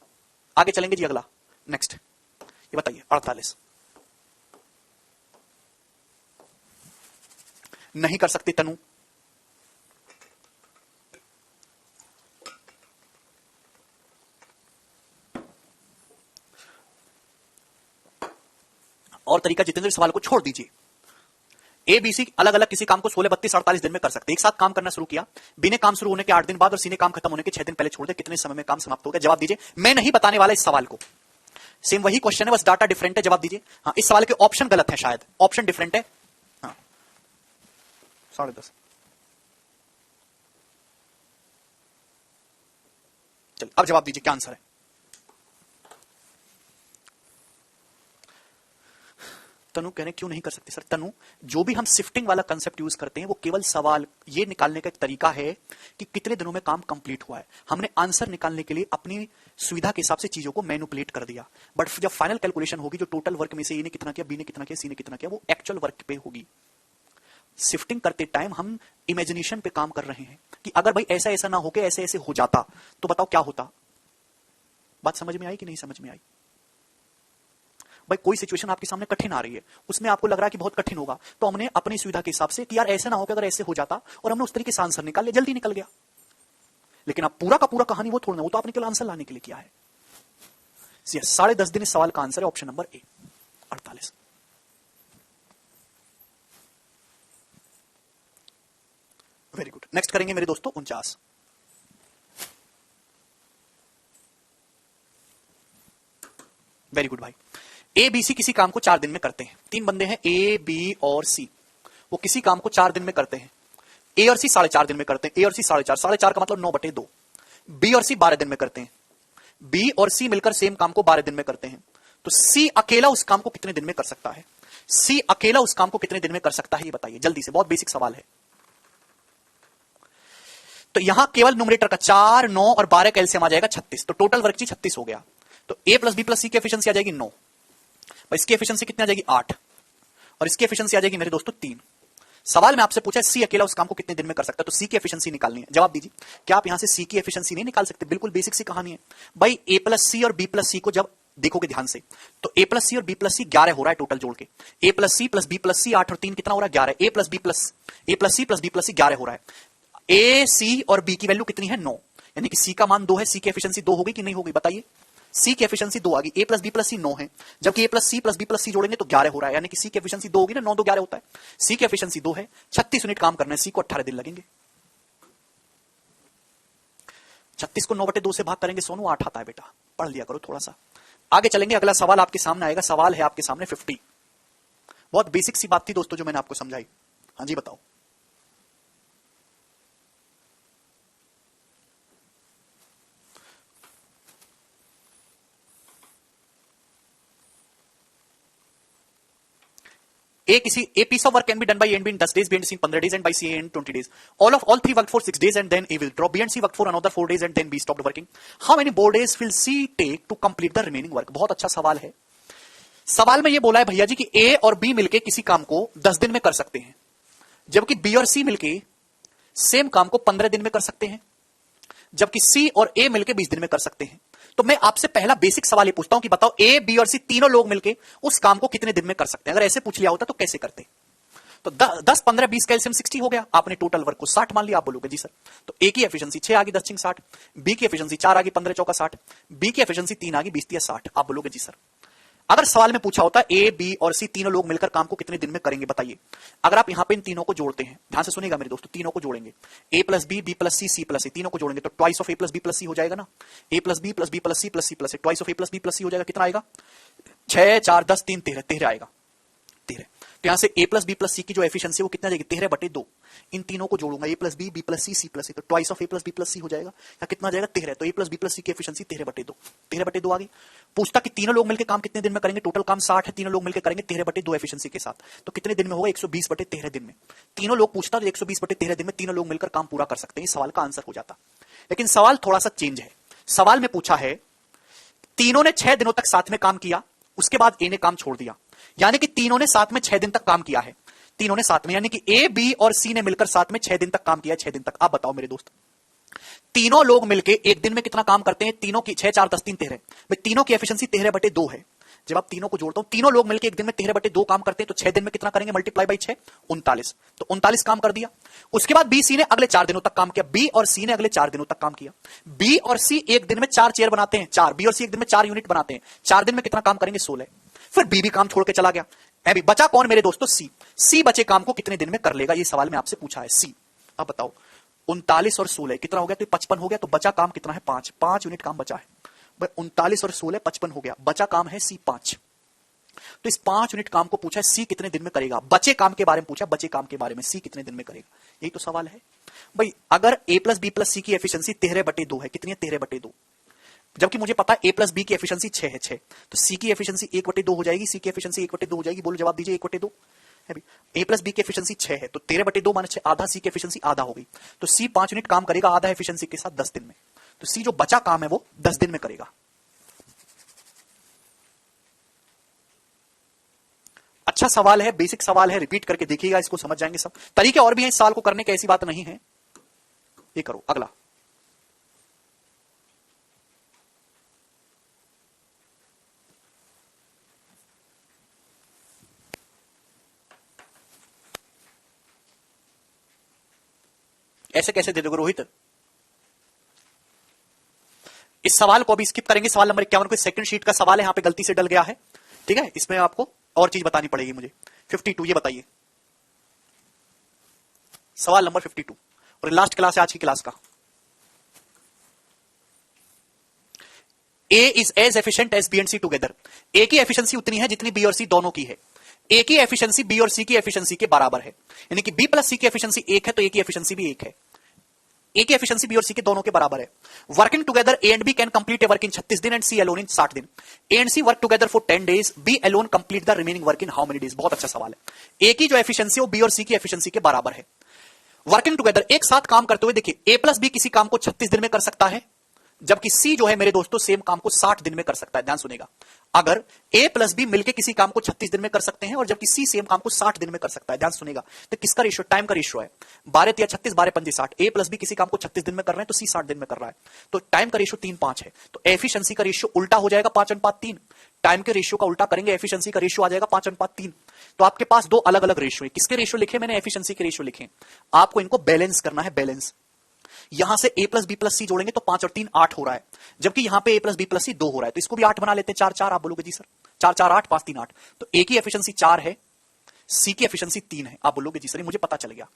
Speaker 1: आगे चलेंगे जी, अगला नेक्स्ट ये बताइए 48। नहीं कर सकती तनु, और तरीका जितेंद्र सवाल को छोड़ दीजिए। ए बी सी अलग अलग किसी काम को 16, 32, 48 दिन में कर सकते हैं। एक साथ काम करना शुरू किया, बी ने काम शुरू होने के 8 दिन बाद और सी ने काम खत्म होने के 6 दिन पहले छोड़ दिया, कितने समय में काम समाप्त हो गया? जवाब दीजिए। मैं नहीं बताने वाला इस सवाल को, सेम वही क्वेश्चन है, बस डाटा डिफरेंट है। जवाब दीजिए। हाँ, इस सवाल के ऑप्शन गलत है, शायद ऑप्शन डिफरेंट है। हाँ 10:30। चलिए अब जवाब दीजिए, क्या आंसर है? तनु कहने क्यों नहीं कर सकते सर? तनु, जो भी हम शिफ्टिंग वाला कंसेप्ट यूज करते हैं वो केवल सवाल ये निकालने का एक तरीका है कि कितने दिनों में काम कंप्लीट हुआ है। हमने आंसर निकालने के लिए अपनी सुविधा के हिसाब से चीजों को मैनिपुलेट कर दिया, बट जब फाइनल कैलकुलेशन होगी, जो टोटल वर्क में से ए ने कितना किया, बी ने कितना किया, सी ने कितना किया, वो एक्चुअल वर्क पे होगी। शिफ्टिंग करते टाइम हम इमेजिनेशन पे काम कर रहे हैं कि अगर भाई ऐसा ऐसा ना होके ऐसे ऐसे हो जाता तो बताओ क्या होता। बात समझ में आई कि नहीं समझ में आई? भाई कोई सिचुएशन आपके सामने कठिन आ रही है, उसमें आपको लग रहा है कि बहुत कठिन होगा, तो हमने अपनी सुविधा के हिसाब से कि यार ऐसे ना हो कि अगर ऐसे हो जाता, और हमने उस तरीके से आंसर निकाल लिया, जल्दी निकल गया। लेकिन अब पूरा का पूरा कहानी वो छोड़ना, वो तो आपने केवल आंसर लाने के लिए किया है। 10.5 दिन इस सवाल का आंसर है option number A, 48। Very good. Next करेंगे मेरे दोस्तों 49। वेरी गुड भाई। ए बी सी किसी काम को 4 दिन में करते हैं। 3 बंदे हैं, ए बी और सी, वो किसी काम को 4 दिन में करते हैं। ए और सी 4.5 दिन में करते हैं। ए और सी 4.5 का मतलब 9/2। बी और सी 12 दिन में करते हैं। बी और सी मिलकर सेम काम को 12 दिन में करते हैं। तो सी अकेला उस काम को कितने दिन में कर सकता है? सी अकेला उस काम को कितने दिन में कर सकता है, ये बताइए जल्दी से, बहुत बेसिक सवाल है। तो यहां केवल न्यूमरेटर का 4, 9 और 12 का एलसीएम आ जाएगा 36, तो टोटल वर्क 36 हो गया। तो ए प्लस बी प्लस सी की एफिशिएंसी आ जाएगी 9, और इसकी एफिशिएंसी कितनी आ जाएगी 8, और इसकी एफिशिएंसी आ जाएगी मेरे दोस्तों 3। सवाल में आपसे पूछा है सी अकेला उस काम को कितने दिन में कर सकता है, तो सी की एफिशिएंसी निकालनी है। जवाब दीजिए। क्या आप यहां से सी की एफिशिएंसी नहीं निकाल सकते? बिल्कुल बेसिक सी कहानी है भाई। ए प्लस सी और बी प्लस सी को जब देखोगे ध्यान से, तो ए प्लस सी और बी प्लस सी 11 हो रहा है टोटल जोड़ के। A plus C plus B plus C 8 और 3 कितना हो रहा है? 11। A plus C plus B plus C 11 हो रहा है। ए सी और बी की वैल्यू कितनी है? 9, यानी कि सी का मान 2 है। सी की एफिशिएंसी 2 होगी कि नहीं होगी बताइए? सी की एफिशिएंसी 2 आ गई। ए प्लस बी प्लस सी 9 है, जबकि ए प्लस बी प्लस सी जोड़ेंगे तो 11 हो रहा है, यानी कि सी की एफिशिएंसी 2 होगी ना, 9 2 11 होता है। सी की एफिशिएंसी 2 है, 36 यूनिट काम करना है, सी को 18 दिन लगेंगे। 36 को 9/2 से भाग करेंगे सोनू, 8 आता है बेटा, पढ़ लिया करो थोड़ा सा। आगे चलेंगे, अगला सवाल आपके सामने आएगा। सवाल है आपके सामने 50। बहुत बेसिक सी बात थी दोस्तों जो मैंने आपको समझाई। हाँ जी बताओ। A piece of work can be done by A and B in 10 days, B and C in 15 days, and by C in 20 days. All three worked for 6 days, and then A will drop. B and C worked for another 4 days, and then B stopped working. How many more days will C take to complete the remaining work? बहुत अच्छा सवाल है. सवाल में ये बोला है भैया जी कि A और B मिलके किसी काम को 10 दिन में कर सकते हैं, जबकि B और C मिलके सेम काम को 15 दिन में कर सकते हैं, जबकि C और A मिलके 20 दिन में कर सकते हैं. तो मैं आपसे पहला बेसिक सवाल ये पूछता हूं कि बताओ A, B और C तीनों लोग मिलके उस काम को कितने दिन में कर सकते हैं. अगर ऐसे पूछ लिया होता तो कैसे करते? तो 10, 15, 20 का एलसीएम 60 हो गया. आपने टोटल वर्क को 60 मान लिया. आप बोलोगे जी सर, तो A की एफिशिएंसी 6 आ गई, 10 60. B की एफिशिएंसी 4 आ गई, 15 चौका 60. B की एफिशिएंसी 3 आ गई, 20 60. आप बोलोगे जी सर. अगर सवाल में पूछा होता A, B और C तीनों लोग मिलकर काम को कितने दिन में करेंगे बताइए. अगर आप यहां पे इन तीनों को जोड़ते हैं, ध्यान से सुनिएगा मेरे दोस्तों, तीनों को जोड़ेंगे, A plus B, B plus C, C plus A, तीनों को जोड़ेंगे तो twice of A plus B plus C हो जाएगा ना. A plus B plus B plus C plus C plus A, twice of A plus B plus C हो जाएगा. कितना आएगा? 6 4 10 3 13, 13 आएगा. 13. तो यहां से A plus B plus C की जो एफिशिएंसी है वो कितना जाएगी? 13/2. इन तीनों को जोड़ूंगा, A plus B, B plus C, C plus A, तो twice of A plus B plus C हो जाएगा. या कितना जाएगा? 13. तो A plus B plus C की एफिशिएंसी 13/2. 13/2 आ गई. पूछता कि तीनों लोग मिलकर काम कितने दिन में करेंगे? टोटल काम 60 है, तीनों लोग मिलकर करेंगे 13/2 एफिशिएंसी के साथ. तो कितने दिन में होगा? 120/13 दिन में. तीनों लोग पूछता तो 120/13 दिन में तीनों लोग मिलकर काम पूरा कर सकते हैं. इस सवाल का आंसर हो जाता. लेकिन सवाल थोड़ा सा चेंज है. सवाल में पूछा है तीनों ने 6 दिनों तक साथ में काम किया, उसके बाद ए ने काम छोड़ दिया. यानी कि तीनों ने साथ में 6 दिन तक काम किया है. तीनों ने साथ में, यानी कि ए, बी और सी ने मिलकर साथ में 6 दिन तक काम किया है. 6 दिन तक. आप बताओ मेरे दोस्त, तीनों लोग मिलकर एक दिन में कितना काम करते हैं? तीनों की 6 4 10 3 13. भाई तीनों की एफिशिएंसी 13/2 है. जब आप तीनों को जोड़ता हूं, तीनों लोग मिलकर एक दिन में 13/2 काम करते हैं, तो 6 दिन में कितना करेंगे? Multiply by 6, 39. तो 39 काम कर दिया. उसके बाद बी सी ने अगले 4 दिनों तक काम किया. बी और सी ने अगले 4 दिनों तक काम किया. बी और सी एक दिन में 4 चेयर बनाते हैं, 4. बी और सी एक दिन में 4 यूनिट बनाते हैं. 4 दिन में कितना काम करेंगे? 16. फिर बी भी काम छोड़ के चला गया. अभी बचा कौन मेरे दोस्तों? सी. सी बचे काम को कितने दिन में कर लेगा? ये सवाल में आपसे पूछा है. सी. अब बताओ, 39 और 16 कितना हो गया? तो 55 हो गया. तो बचा काम कितना है? 5 यूनिट काम बचा है. 39 और 16 55 हो गया. बचा काम है सी 5. तो इस 5 यूनिट काम को पूछा है सी कितने दिन में करेगा. बचे काम के बारे में पूछा, बचे काम के बारे में सी कितने दिन में करेगा. यही तो सवाल है भाई. अगर ए प्लस बी प्लस सी की एफिशिएंसी 13/2 है, कितनी है? 13/2. जबकि मुझे पता है ए प्लस बी की एफिशिएंसी 6 है, 6. तो सी की एफिशिएंसी 1/2 हो जाएगी. सी की एफिशिएंसी 1/2 हो जाएगी. बोलो जवाब दीजिए. 1/2 है. ए प्लस बी की एफिशिएंसी 6 है, तो 13/2 माने 6, आधा. सी की एफिशिएंसी आधा हो गई. तो सी 5 यूनिट काम करेगा आधा एफिशिएंसी के साथ 10 दिन में. तो सी जो बचा काम है वो 10 दिन में करेगा. अच्छा सवाल है, बेसिक सवाल है, रिपीट करके देखिएगा, इसको समझ जाएंगे सब. तरीके और भी हैं इस सवाल को करने की, ऐसी बात नहीं है. ये करो. अगला ऐसे कैसे दे दोगे रोहित? इस सवाल को अभी स्किप करेंगे. सवाल नंबर 51 को सेकंड शीट का सवाल है, यहां पे गलती से डल गया है. ठीक है, इसमें आपको और चीज बतानी पड़ेगी मुझे. 52 ये बताइए, सवाल नंबर 52 और लास्ट क्लास है आज की क्लास का. A is as efficient as B and C together. A की एफिशिएंसी उतनी है जितनी बी और सी दोनों की है. ए की एफिशिएंसी बी और सी की एफिशिएंसी के बराबर है. यानी कि बी प्लस सी की एफिशिएंसी 1 है, तो ए की एफिशिएंसी भी 1 है. ए की एफिशिएंसी बी और सी के दोनों के बराबर है. Working together A and B can complete a work in 36 दिन एंड सी अलोन इन 60 दिन. A and C work together for 10 days. B alone complete the remaining work in how many days. बहुत अच्छा सवाल है. ए की जो efficiency वो B और सी की एफिशिएंसी के बराबर है. वर्किंग टुगेदर एक साथ काम करते हुए देखिए, ए प्लस बी किसी काम को 36 दिन में कर सकता है, जबकि सी जो है मेरे दोस्तों सेम काम को 60 दिन में कर सकता है. ध्यान सुनेगा, अगर ए प्लस बी मिलकर किसी काम को 36 दिन में कर सकते हैं और जबकि सी सेम काम को 60 दिन में कर सकता है. ध्यान सुनेगा, तो किसका रेशियो? टाइम का रेशियो है. 12 या 36, 12 पंजे 60. ए प्लस बी किसी काम को 36 दिन में कर रहे हैं तो सी 60 दिन में कर रहा है. तो टाइम का रेशियो 3:5 है. तो एफिशिएंसी का रेशियो उल्टा हो जाएगा 5:3. टाइम के रेशियो का उल्टा करेंगे, एफिशिएंसी का रेशियो आ जाएगा 5:3. तो आपके पास दो अलग अलग रेशियो है. किसके रेशियो लिखे मैंने? एफिशिएंसी के रेशियो लिखे. आपको इनको बैलेंस करना है, बैलेंस. यहां से ए प्लस बी प्लस सी जोड़ेंगे तो 5 और 3 8 हो रहा है, जबकि यहां पे ए प्लस बी प्लस सी 2 हो रहा है. तो इसको भी 8 बना लेते हैं. 4 4. आप बोलोगे जी सर 4 4 8 5 3 8. तो ए की एफिशिएंसी 4 है, सी की एफिशिएंसी 3 है. आप बोलोगे जी सर मुझे पता चल गया.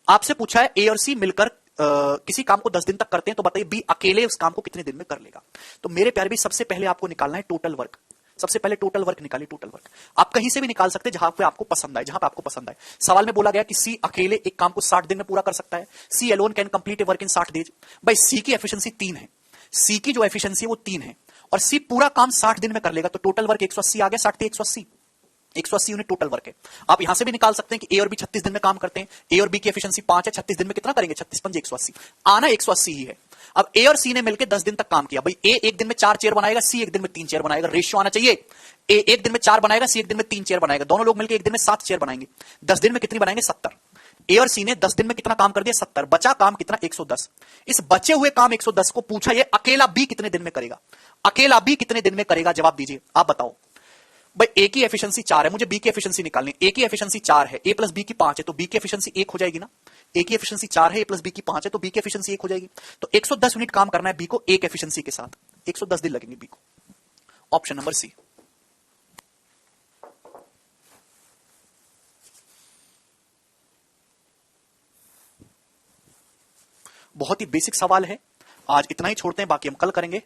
Speaker 1: आपसे पूछा है ए और सी मिलकर किसी काम को 10 दिन तक करते हैं, तो बताइए बी अकेले उस काम को कितने दिन में कर लेगा. तो मेरे प्यारे भी सबसे पहले आपको निकालना है टोटल वर्क. सबसे पहले टोटल वर्क निकालिए. टोटल वर्क आप कहीं से भी निकाल सकते हैं जहां पे आपको पसंद आए, जहां पे आपको पसंद आए. सवाल में बोला गया कि सी अकेले एक काम को 60 दिन में पूरा कर सकता है. C alone can complete a work in 60 days. भाई सी की एफिशिएंसी 3 है, सी की जो एफिशिएंसी है वो 3 है और सी पूरा काम 60 दिन में कर लेगा. तो टोटल वर्क 180 आ गया. 60 180. 180 यूनिट टोटल वर्क है। आप यहां से भी निकाल सकते हैं कि ए और बी 36 दिन में काम करते हैं। ए और बी की एफिशिएंसी 5 है, 36 दिन में कितना करेंगे? 36 पंजे 180, आना 180 ही है। अब ए और सी ने मिलकर 10 दिन तक काम किया। भाई ए एक दिन में 4 चेयर बनाएगा, सी एक दिन में 3 चेयर बनाएगा। रेशियो आना चाहिए, ए एक दिन में 4 बनाएगा, सी एक दिन में 3 चेयर बनाएगा। दोनों लोग मिलकर एक दिन में 7 चेयर बनाएंगे। 10 दिन में कितनी बनाएंगे? 70। ए और सी ने 10 दिन में कितना काम कर दिया? 70। बचा काम कितना? 110। इस बचे हुए काम 110 को पूछा ये अकेला बी कितने दिन में करेगा? अकेला बी कितने दिन में करेगा? जवाब दीजिए, आप बताओ। भाई ए की एफिशिएंसी 4 है, मुझे बी की एफिशिएंसी निकालनी। ए की एफिशिएंसी 4 है, ए प्लस बी की 5 है, तो बी की एफिशिएंसी 1 हो जाएगी ना। ए की एफिशिएंसी 4 है, ए प्लस बी की 5 है, तो बी की एफिशिएंसी 1 हो जाएगी। तो 110 यूनिट काम करना है बी को एक एफिशिएंसी के साथ, 110 दिन लगेंगे बी को। Option number C. बहुत ही बेसिक सवाल है। आज इतना ही छोड़ते हैं, बाकी हम कल करेंगे।